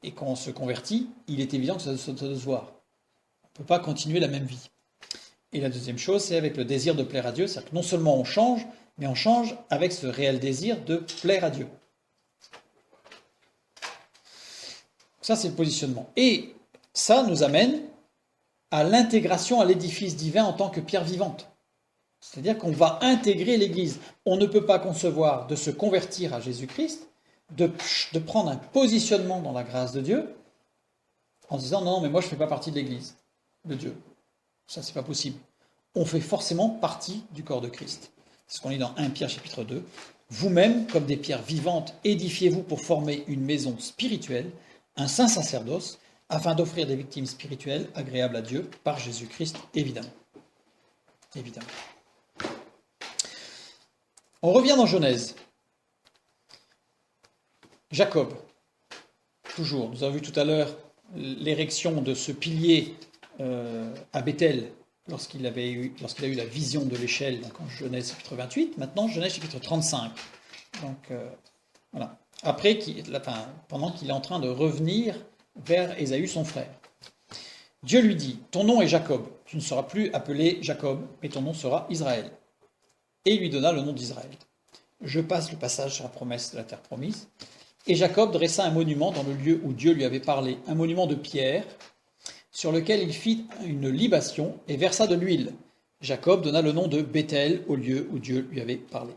et qu'on se convertit, il est évident que ça doit se voir. On ne peut pas continuer la même vie. Et la deuxième chose, c'est avec le désir de plaire à Dieu, c'est-à-dire que non seulement on change, mais on change avec ce réel désir de plaire à Dieu. Ça, c'est le positionnement. Et ça nous amène à l'intégration à l'édifice divin en tant que pierre vivante. C'est-à-dire qu'on va intégrer l'Église. On ne peut pas concevoir de se convertir à Jésus-Christ, de prendre un positionnement dans la grâce de Dieu, en disant non, mais moi je ne fais pas partie de l'Église de Dieu. Ça, c'est pas possible. On fait forcément partie du corps de Christ. C'est ce qu'on lit dans 1 Pierre chapitre 2. Vous-même, comme des pierres vivantes, édifiez-vous pour former une maison spirituelle, un saint sacerdoce, afin d'offrir des victimes spirituelles agréables à Dieu par Jésus-Christ, évidemment. Évidemment. On revient dans Genèse. Jacob, toujours, nous avons vu tout à l'heure l'érection de ce pilier à Bethel lorsqu'il a eu la vision de l'échelle, donc en Genèse chapitre 28, maintenant Genèse chapitre 35. Donc voilà. Après, pendant qu'il est en train de revenir vers Ésaü, son frère. Dieu lui dit, ton nom est Jacob, tu ne seras plus appelé Jacob, mais ton nom sera Israël. Et il lui donna le nom d'Israël. Je passe le passage sur la promesse de la terre promise. Et Jacob dressa un monument dans le lieu où Dieu lui avait parlé, un monument de pierre, sur lequel il fit une libation et versa de l'huile. Jacob donna le nom de Bethel au lieu où Dieu lui avait parlé.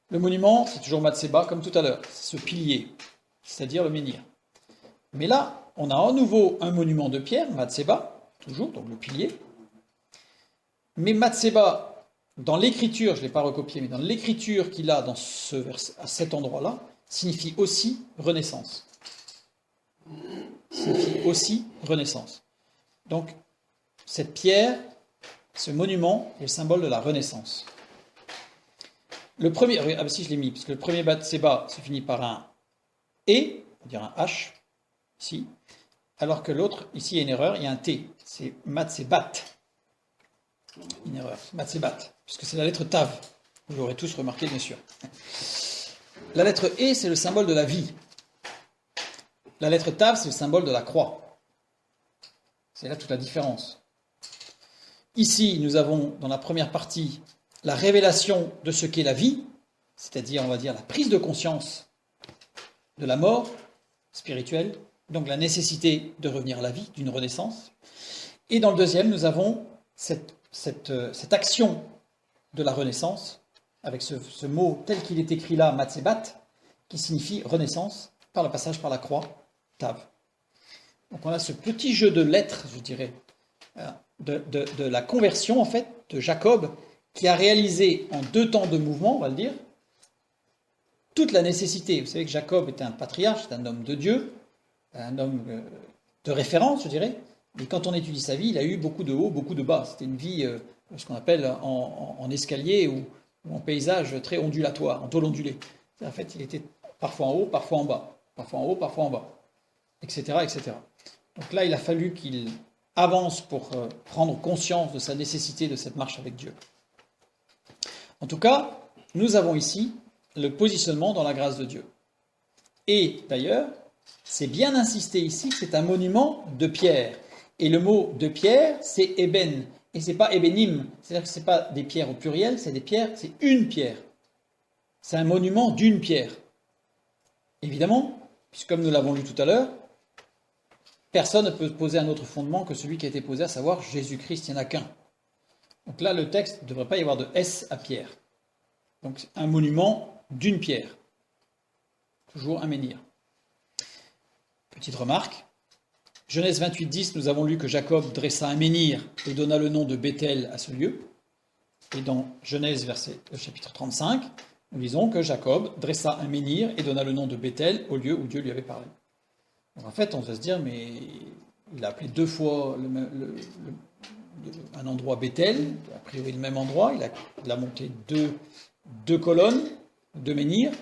Le monument, c'est toujours Matseba, comme tout à l'heure, c'est ce pilier, c'est-à-dire le menhir. Mais là, on a à nouveau un monument de pierre, Matseba, toujours, donc le pilier. Mais Matseba, dans l'écriture, je ne l'ai pas recopié, mais dans l'écriture qu'il a dans à cet endroit-là, signifie aussi renaissance. Signifie aussi renaissance. Donc, cette pierre, ce monument est le symbole de la renaissance. Le premier, si je l'ai mis, parce que le premier Matseba se finit par un E, on va dire un H, ici, alors que l'autre, ici il y a une erreur, il y a un T, c'est Matsebat. Une erreur, Matsebat, puisque c'est la lettre Tav. Vous l'aurez tous remarqué, bien sûr. La lettre E, c'est le symbole de la vie. La lettre Tav, c'est le symbole de la croix. C'est là toute la différence. Ici, nous avons, dans la première partie, la révélation de ce qu'est la vie, c'est-à-dire, on va dire, la prise de conscience de la mort spirituelle, donc la nécessité de revenir à la vie, d'une renaissance. Et dans le deuxième, nous avons cette action de la renaissance, avec ce mot tel qu'il est écrit là, Matsebat, qui signifie renaissance, par le passage par la croix, Tav. Donc on a ce petit jeu de lettres, je dirais, de la conversion, en fait, de Jacob, qui a réalisé en 2 temps de mouvement, on va le dire, toute la nécessité. Vous savez que Jacob était un patriarche, c'est un homme de Dieu, un homme de référence, je dirais. Mais quand on étudie sa vie, il a eu beaucoup de hauts, beaucoup de bas. C'était une vie, ce qu'on appelle en escalier ou en paysage très ondulatoire, en tôle ondulée. En fait, il était parfois en haut, parfois en bas. Parfois en haut, parfois en bas. Etc., etc. Donc là, il a fallu qu'il avance pour prendre conscience de sa nécessité de cette marche avec Dieu. En tout cas, nous avons ici le positionnement dans la grâce de Dieu. Et d'ailleurs, c'est bien insisté ici que c'est un monument de pierre. Et le mot de pierre, c'est ébène. Et c'est pas ébénim, c'est-à-dire que c'est pas des pierres au pluriel, c'est des pierres, c'est une pierre. C'est un monument d'une pierre. Évidemment, puisque comme nous l'avons lu tout à l'heure, personne ne peut poser un autre fondement que celui qui a été posé, à savoir Jésus-Christ, il n'y en a qu'un. Donc là, le texte ne devrait pas y avoir de S à pierre. Donc c'est un monument d'une pierre. Toujours un menhir. Petite remarque. Genèse 28, 10, nous avons lu que Jacob dressa un menhir et donna le nom de Bethel à ce lieu. Et dans Genèse chapitre 35, nous lisons que Jacob dressa un menhir et donna le nom de Bethel au lieu où Dieu lui avait parlé. Donc en fait, on va se dire, mais il a appelé 2 fois un endroit Bethel, a priori le même endroit, il a monté deux colonnes, 2 menhirs,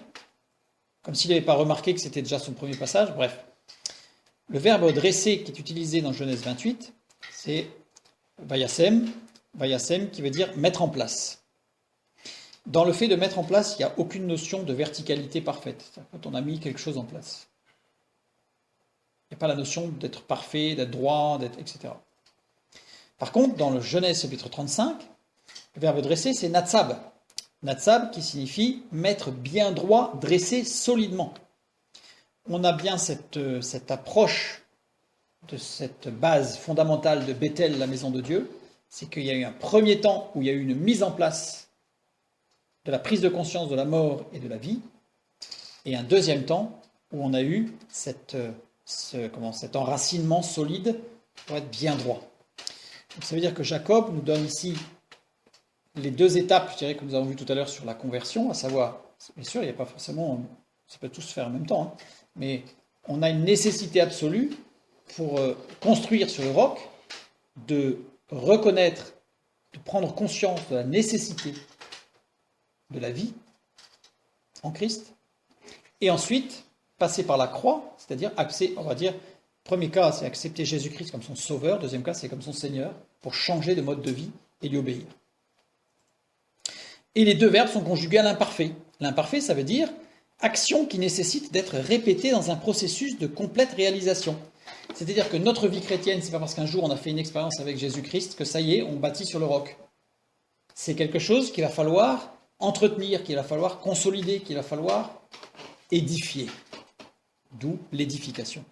comme s'il n'avait pas remarqué que c'était déjà son premier passage. Bref, le verbe dresser qui est utilisé dans Genèse 28, c'est vayasem qui veut dire mettre en place. Dans le fait de mettre en place, il n'y a aucune notion de verticalité parfaite. C'est quand on a mis quelque chose en place. Il n'y a pas la notion d'être parfait, d'être droit, etc. Par contre, dans le Genèse chapitre 35, le verbe dresser, c'est natsab. Natsab qui signifie mettre bien droit, dresser solidement. On a bien cette approche de cette base fondamentale de Bethel, la maison de Dieu, c'est qu'il y a eu un premier temps où il y a eu une mise en place de la prise de conscience de la mort et de la vie, et un deuxième temps où on a eu cet enracinement solide pour être bien droit. Donc, ça veut dire que Jacob nous donne ici les deux étapes, je dirais, que nous avons vues tout à l'heure sur la conversion, à savoir, bien sûr, il n'y a pas forcément, ça peut tout se faire en même temps, hein, mais on a une nécessité absolue pour construire sur le roc, de reconnaître, de prendre conscience de la nécessité de la vie en Christ, et ensuite passer par la croix, c'est-à-dire, on va dire, premier cas, c'est accepter Jésus-Christ comme son sauveur, deuxième cas, c'est comme son Seigneur, pour changer de mode de vie et lui obéir. Et les deux verbes sont conjugués à l'imparfait. L'imparfait, ça veut dire action qui nécessite d'être répétée dans un processus de complète réalisation. C'est-à-dire que notre vie chrétienne, c'est pas parce qu'un jour on a fait une expérience avec Jésus-Christ que ça y est, on bâtit sur le roc. C'est quelque chose qu'il va falloir entretenir, qu'il va falloir consolider, qu'il va falloir édifier. D'où l'édification.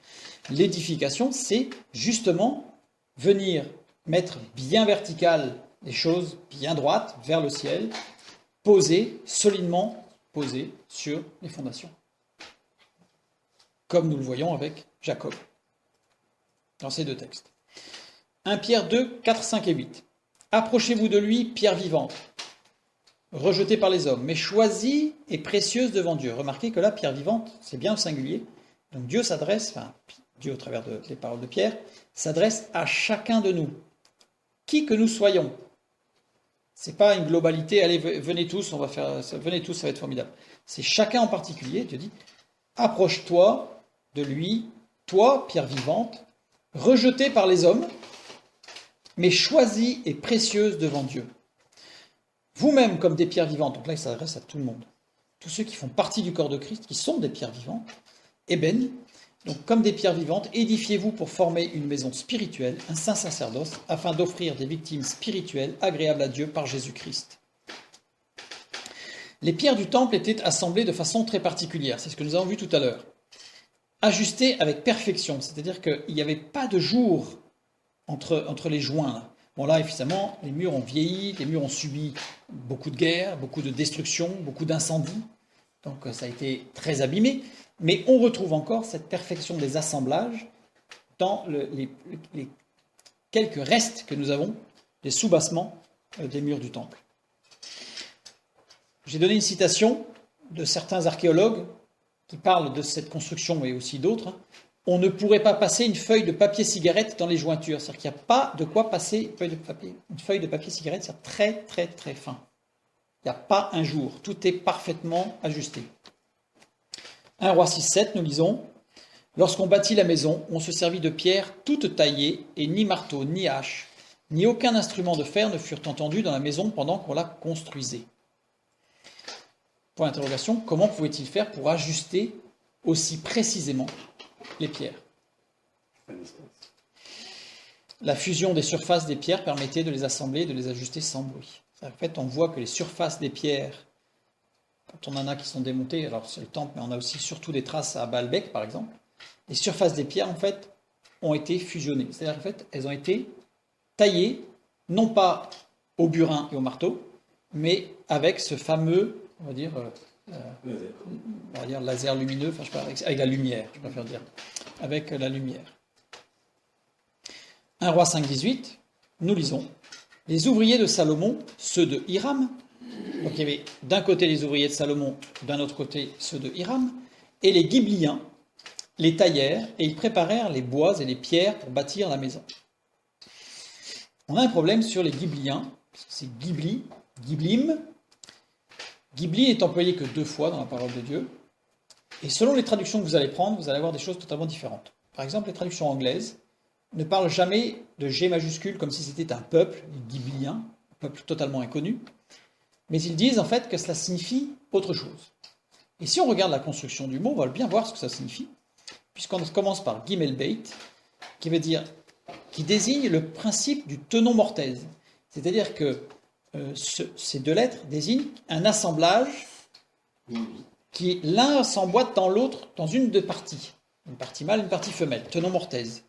L'édification, c'est justement venir mettre bien vertical les choses bien droites vers le ciel, solidement posées sur les fondations. Comme nous le voyons avec Jacob, dans ces deux textes. 1 Pierre 2, 4, 5 et 8. Approchez-vous de lui, pierre vivante, rejetée par les hommes, mais choisie et précieuse devant Dieu. Remarquez que là, pierre vivante, c'est bien au singulier. Donc Dieu s'adresse, Dieu au travers des paroles de Pierre, s'adresse à chacun de nous, qui que nous soyons. C'est pas une globalité, allez, venez tous, venez tous, ça va être formidable. C'est chacun en particulier, Dieu dit, approche-toi de lui, toi, pierre vivante, rejetée par les hommes, mais choisie et précieuse devant Dieu. Vous-même comme des pierres vivantes, donc là il s'adresse à tout le monde, tous ceux qui font partie du corps de Christ, qui sont des pierres vivantes, Eben, donc comme des pierres vivantes, édifiez-vous pour former une maison spirituelle, un saint sacerdoce, afin d'offrir des victimes spirituelles agréables à Dieu par Jésus-Christ. Les pierres du temple étaient assemblées de façon très particulière, c'est ce que nous avons vu tout à l'heure. Ajustées avec perfection, c'est-à-dire qu'il n'y avait pas de jour entre les joints. Là. Bon là, évidemment, les murs ont vieilli, les murs ont subi beaucoup de guerres, beaucoup de destructions, beaucoup d'incendies, donc ça a été très abîmé. Mais on retrouve encore cette perfection des assemblages dans les quelques restes que nous avons des soubassements des murs du temple. J'ai donné une citation de certains archéologues qui parlent de cette construction et aussi d'autres. On ne pourrait pas passer une feuille de papier cigarette dans les jointures. C'est-à-dire qu'il n'y a pas de quoi passer une feuille de papier cigarette, c'est très très très fin. Il n'y a pas un jour. Tout est parfaitement ajusté. 1 Roi 6, 7, nous lisons « Lorsqu'on bâtit la maison, on se servit de pierres toutes taillées, et ni marteau, ni hache, ni aucun instrument de fer ne furent entendus dans la maison pendant qu'on la construisait. » Point d'interrogation, comment pouvait-il faire pour ajuster aussi précisément les pierres ? La fusion des surfaces des pierres permettait de les assembler et de les ajuster sans bruit. En fait, on voit que les surfaces des pierres, quand on en a qui sont démontées, alors c'est le temple, mais on a aussi surtout des traces à Baalbek, par exemple, les surfaces des pierres, en fait, ont été fusionnées. C'est-à-dire, en fait, elles ont été taillées, non pas au burin et au marteau, mais avec ce fameux, on va dire laser lumineux, enfin, je sais pas, avec la lumière, je préfère dire, avec la lumière. 1 Roi 5, 18, nous lisons « Les ouvriers de Salomon, ceux de Hiram », donc il y avait d'un côté les ouvriers de Salomon, d'un autre côté ceux de Hiram, et les Ghibliens les taillèrent et ils préparèrent les bois et les pierres pour bâtir la maison. On a un problème sur les Ghibliens, parce que c'est Ghiblim. Ghibli n'est employé que 2 fois dans la parole de Dieu, et selon les traductions que vous allez prendre, vous allez avoir des choses totalement différentes. Par exemple, les traductions anglaises ne parlent jamais de G majuscule comme si c'était un peuple, les Ghibliens, un peuple totalement inconnu, mais ils disent en fait que cela signifie autre chose. Et si on regarde la construction du mot, on va bien voir ce que ça signifie, puisqu'on commence par Gimel Beit, qui veut dire, qui désigne le principe du tenon mortaise. C'est-à-dire que ces 2 lettres désignent un assemblage qui l'un s'emboîte dans l'autre, dans une des parties. Une partie mâle, une partie femelle, tenon mortaise.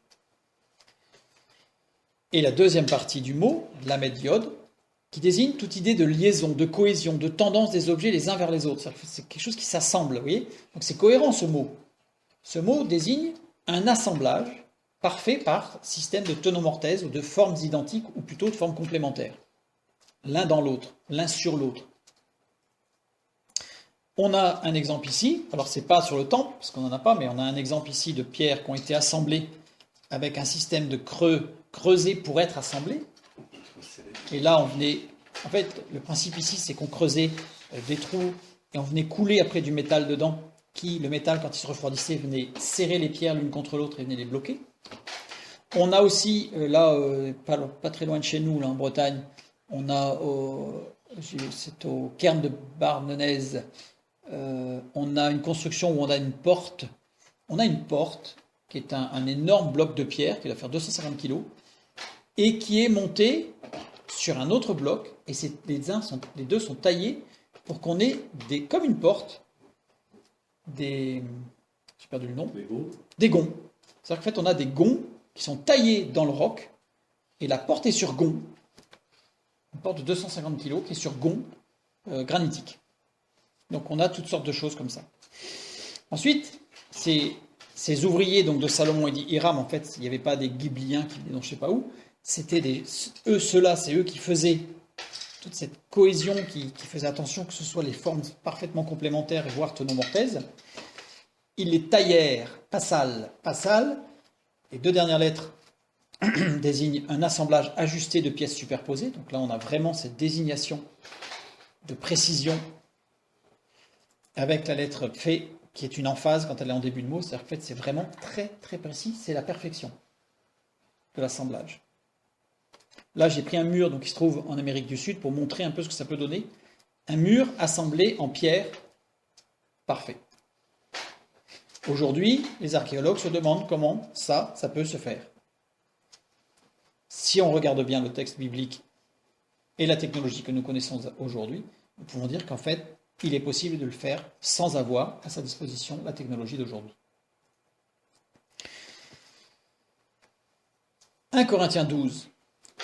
Et la deuxième partie du mot, lamed yod, qui désigne toute idée de liaison, de cohésion, de tendance des objets les uns vers les autres. C'est quelque chose qui s'assemble, vous voyez ? Donc c'est cohérent ce mot. Ce mot désigne un assemblage parfait par système de tenomorthèse ou de formes identiques ou plutôt de formes complémentaires. L'un dans l'autre, l'un sur l'autre. On a un exemple ici, alors c'est pas sur le temple, parce qu'on n'en a pas, mais on a un exemple ici de pierres qui ont été assemblées avec un système de creux creusés pour être assemblés. Et là, on venait... En fait, le principe ici, c'est qu'on creusait des trous et on venait couler après du métal dedans, le métal, quand il se refroidissait, venait serrer les pierres l'une contre l'autre et venait les bloquer. On a aussi, là, pas très loin de chez nous, là, en Bretagne, on a, c'est au cairn de Barnenez, on a une construction où on a une porte. On a une porte qui est un énorme bloc de pierre qui doit faire 250 kg et qui est monté sur un autre bloc. Et les deux sont taillés pour qu'on ait comme une porte, j'ai perdu le nom, des gonds. C'est-à-dire qu'en fait, on a des gonds qui sont taillés dans le roc et la porte est sur gonds. Une porte de 250 kg qui est sur gonds granitiques. Donc on a toutes sortes de choses comme ça. Ensuite, ces ouvriers donc de Salomon et d'Hiram, en fait, il n'y avait pas des Ghibliens qui venaient de je ne sais pas où, c'était ceux-là, c'est eux qui faisaient toute cette cohésion, qui faisaient attention que ce soit les formes parfaitement complémentaires et voire tenomorthèses. Ils les taillèrent, passal. Les deux dernières lettres désignent un assemblage ajusté de pièces superposées. Donc là, on a vraiment cette désignation de précision avec la lettre F qui est une emphase quand elle est en début de mot. C'est-à-dire qu'en fait, c'est vraiment très très précis. C'est la perfection de l'assemblage. Là, j'ai pris un mur donc, qui se trouve en Amérique du Sud pour montrer un peu ce que ça peut donner. Un mur assemblé en pierre parfait. Aujourd'hui, les archéologues se demandent comment ça peut se faire. Si on regarde bien le texte biblique et la technologie que nous connaissons aujourd'hui, nous pouvons dire qu'en fait, il est possible de le faire sans avoir à sa disposition la technologie d'aujourd'hui. 1 Corinthiens 12.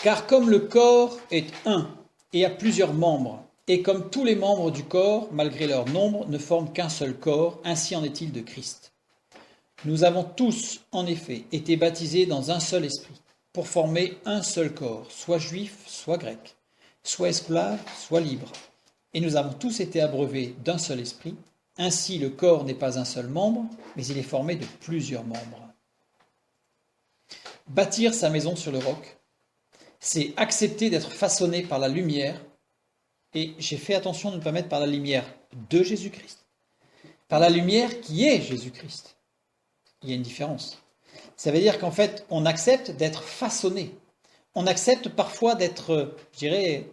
Car comme le corps est un et a plusieurs membres, et comme tous les membres du corps, malgré leur nombre, ne forment qu'un seul corps, ainsi en est-il de Christ. Nous avons tous, en effet, été baptisés dans un seul esprit, pour former un seul corps, soit juif, soit grec, soit esclave, soit libre. Et nous avons tous été abreuvés d'un seul esprit. Ainsi, le corps n'est pas un seul membre, mais il est formé de plusieurs membres. Bâtir sa maison sur le roc, c'est accepter d'être façonné par la lumière, et j'ai fait attention de ne pas mettre par la lumière de Jésus-Christ, par la lumière qui est Jésus-Christ. Il y a une différence. Ça veut dire qu'en fait, on accepte d'être façonné. On accepte parfois d'être, je dirais,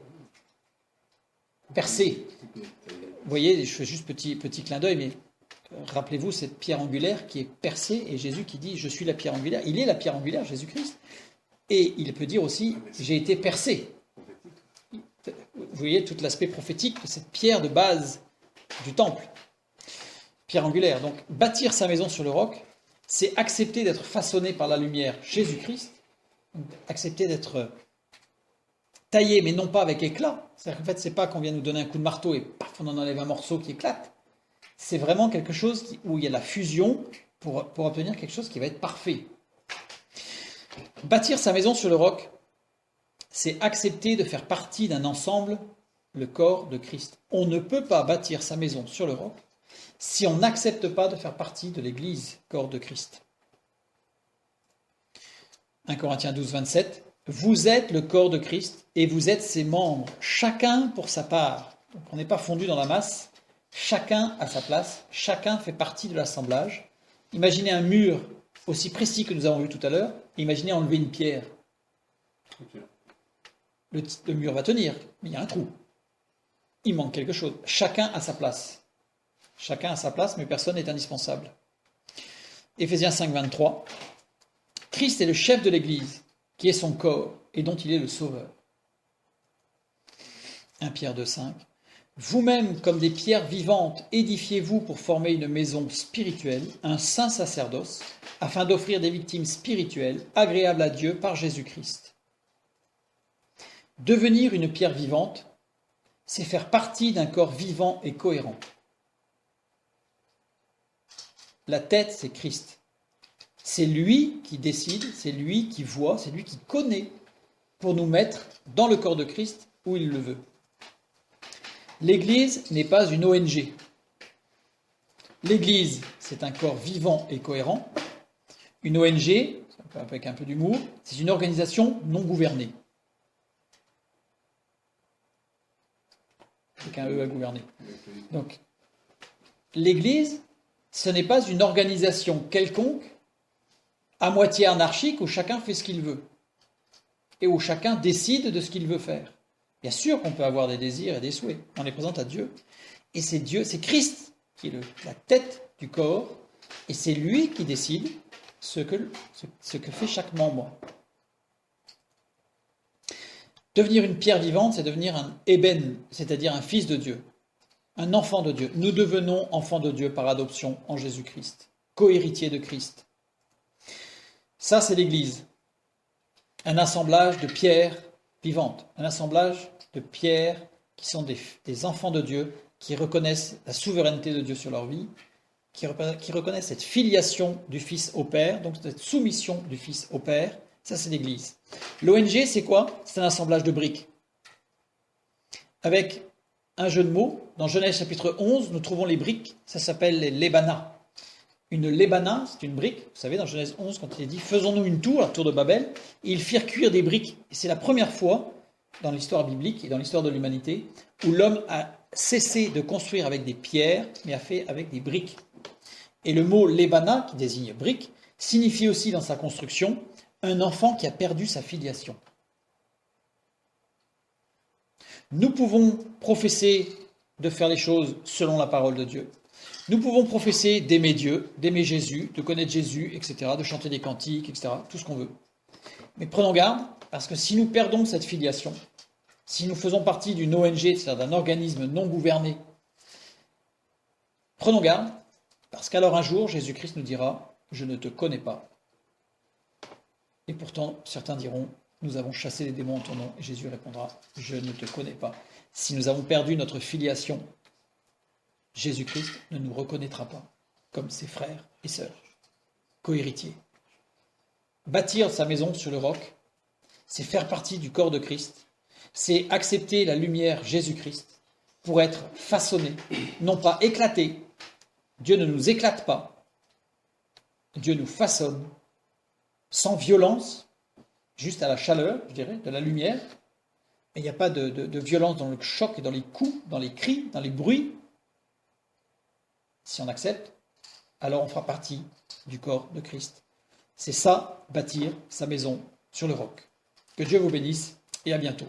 percé. Vous voyez, je fais juste petit clin d'œil, mais rappelez-vous cette pierre angulaire qui est percée, et Jésus qui dit « Je suis la pierre angulaire ». Il est la pierre angulaire, Jésus-Christ. Et il peut dire aussi « J'ai été percé ». Vous voyez tout l'aspect prophétique de cette pierre de base du temple. Pierre angulaire. Donc, bâtir sa maison sur le roc, c'est accepter d'être façonné par la lumière Jésus-Christ, accepter d'être taillé, mais non pas avec éclat. C'est-à-dire qu'en fait, c'est pas qu'on vient nous donner un coup de marteau et paf, on en enlève un morceau qui éclate. C'est vraiment quelque chose où il y a la fusion pour obtenir quelque chose qui va être parfait. Bâtir sa maison sur le roc, c'est accepter de faire partie d'un ensemble, le corps de Christ. On ne peut pas bâtir sa maison sur le roc si on n'accepte pas de faire partie de l'Église, corps de Christ. 1 Corinthiens 12, 27. Vous êtes le corps de Christ et vous êtes ses membres, chacun pour sa part. Donc on n'est pas fondu dans la masse, chacun à sa place, chacun fait partie de l'assemblage. Imaginez un mur aussi précis que nous avons vu tout à l'heure, imaginez enlever une pierre. Le mur va tenir, mais il y a un trou. Il manque quelque chose. Chacun à sa place. Chacun à sa place, mais personne n'est indispensable. Éphésiens 5, 23. Christ est le chef de l'Église, qui est son corps, et dont il est le sauveur. 1 Pierre 2, 5. Vous-même, comme des pierres vivantes, édifiez-vous pour former une maison spirituelle, un saint sacerdoce, afin d'offrir des victimes spirituelles, agréables à Dieu par Jésus-Christ. Devenir une pierre vivante, c'est faire partie d'un corps vivant et cohérent. La tête, c'est Christ. C'est lui qui décide, c'est lui qui voit, c'est lui qui connaît pour nous mettre dans le corps de Christ où il le veut. L'Église n'est pas une ONG. L'Église, c'est un corps vivant et cohérent. Une ONG, avec un peu d'humour, c'est une organisation non gouvernée. Avec un E à gouverner. Donc, l'Église, ce n'est pas une organisation quelconque, à moitié anarchique, où chacun fait ce qu'il veut. Et où chacun décide de ce qu'il veut faire. Bien sûr qu'on peut avoir des désirs et des souhaits. On les présente à Dieu. Et c'est Dieu, c'est Christ qui est la tête du corps. Et c'est lui qui décide ce que fait chaque membre. Devenir une pierre vivante, c'est devenir un ébène, c'est-à-dire un fils de Dieu, un enfant de Dieu. Nous devenons enfants de Dieu par adoption en Jésus-Christ, co-héritiers de Christ. Ça, c'est l'Église. Un assemblage de pierres vivantes, un assemblage de pierres qui sont des enfants de Dieu, qui reconnaissent la souveraineté de Dieu sur leur vie, qui reconnaissent cette filiation du Fils au Père, donc cette soumission du Fils au Père. Ça, c'est l'Église. L'ONG, c'est quoi? C'est un assemblage de briques. Avec un jeu de mots, dans Genèse chapitre 11, nous trouvons les briques, ça s'appelle les lébanas. Une lébana, c'est une brique. Vous savez, dans Genèse 11, quand il est dit « Faisons-nous une tour, la tour de Babel », ils firent cuire des briques. Et c'est la première fois dans l'histoire biblique et dans l'histoire de l'humanité où l'homme a cessé de construire avec des pierres, mais a fait avec des briques. Et le mot lébana, qui désigne brique, signifie aussi dans sa construction un enfant qui a perdu sa filiation. Nous pouvons professer de faire les choses selon la parole de Dieu. Nous pouvons professer d'aimer Dieu, d'aimer Jésus, de connaître Jésus, etc., de chanter des cantiques, etc., tout ce qu'on veut. Mais prenons garde, parce que si nous perdons cette filiation, si nous faisons partie d'une ONG, c'est-à-dire d'un organisme non gouverné, prenons garde, parce qu'alors un jour, Jésus-Christ nous dira « Je ne te connais pas ». Et pourtant, certains diront « Nous avons chassé les démons en ton nom ». Et Jésus répondra « Je ne te connais pas ». Si nous avons perdu notre filiation, Jésus-Christ ne nous reconnaîtra pas comme ses frères et sœurs, co-héritiers. Bâtir sa maison sur le roc, c'est faire partie du corps de Christ, c'est accepter la lumière Jésus-Christ pour être façonné, non pas éclaté. Dieu ne nous éclate pas, Dieu nous façonne, sans violence, juste à la chaleur, je dirais, de la lumière. Mais il n'y a pas de violence dans le choc et dans les coups, dans les cris, dans les bruits. Si on accepte, alors on fera partie du corps de Christ. C'est ça, bâtir sa maison sur le roc. Que Dieu vous bénisse et à bientôt.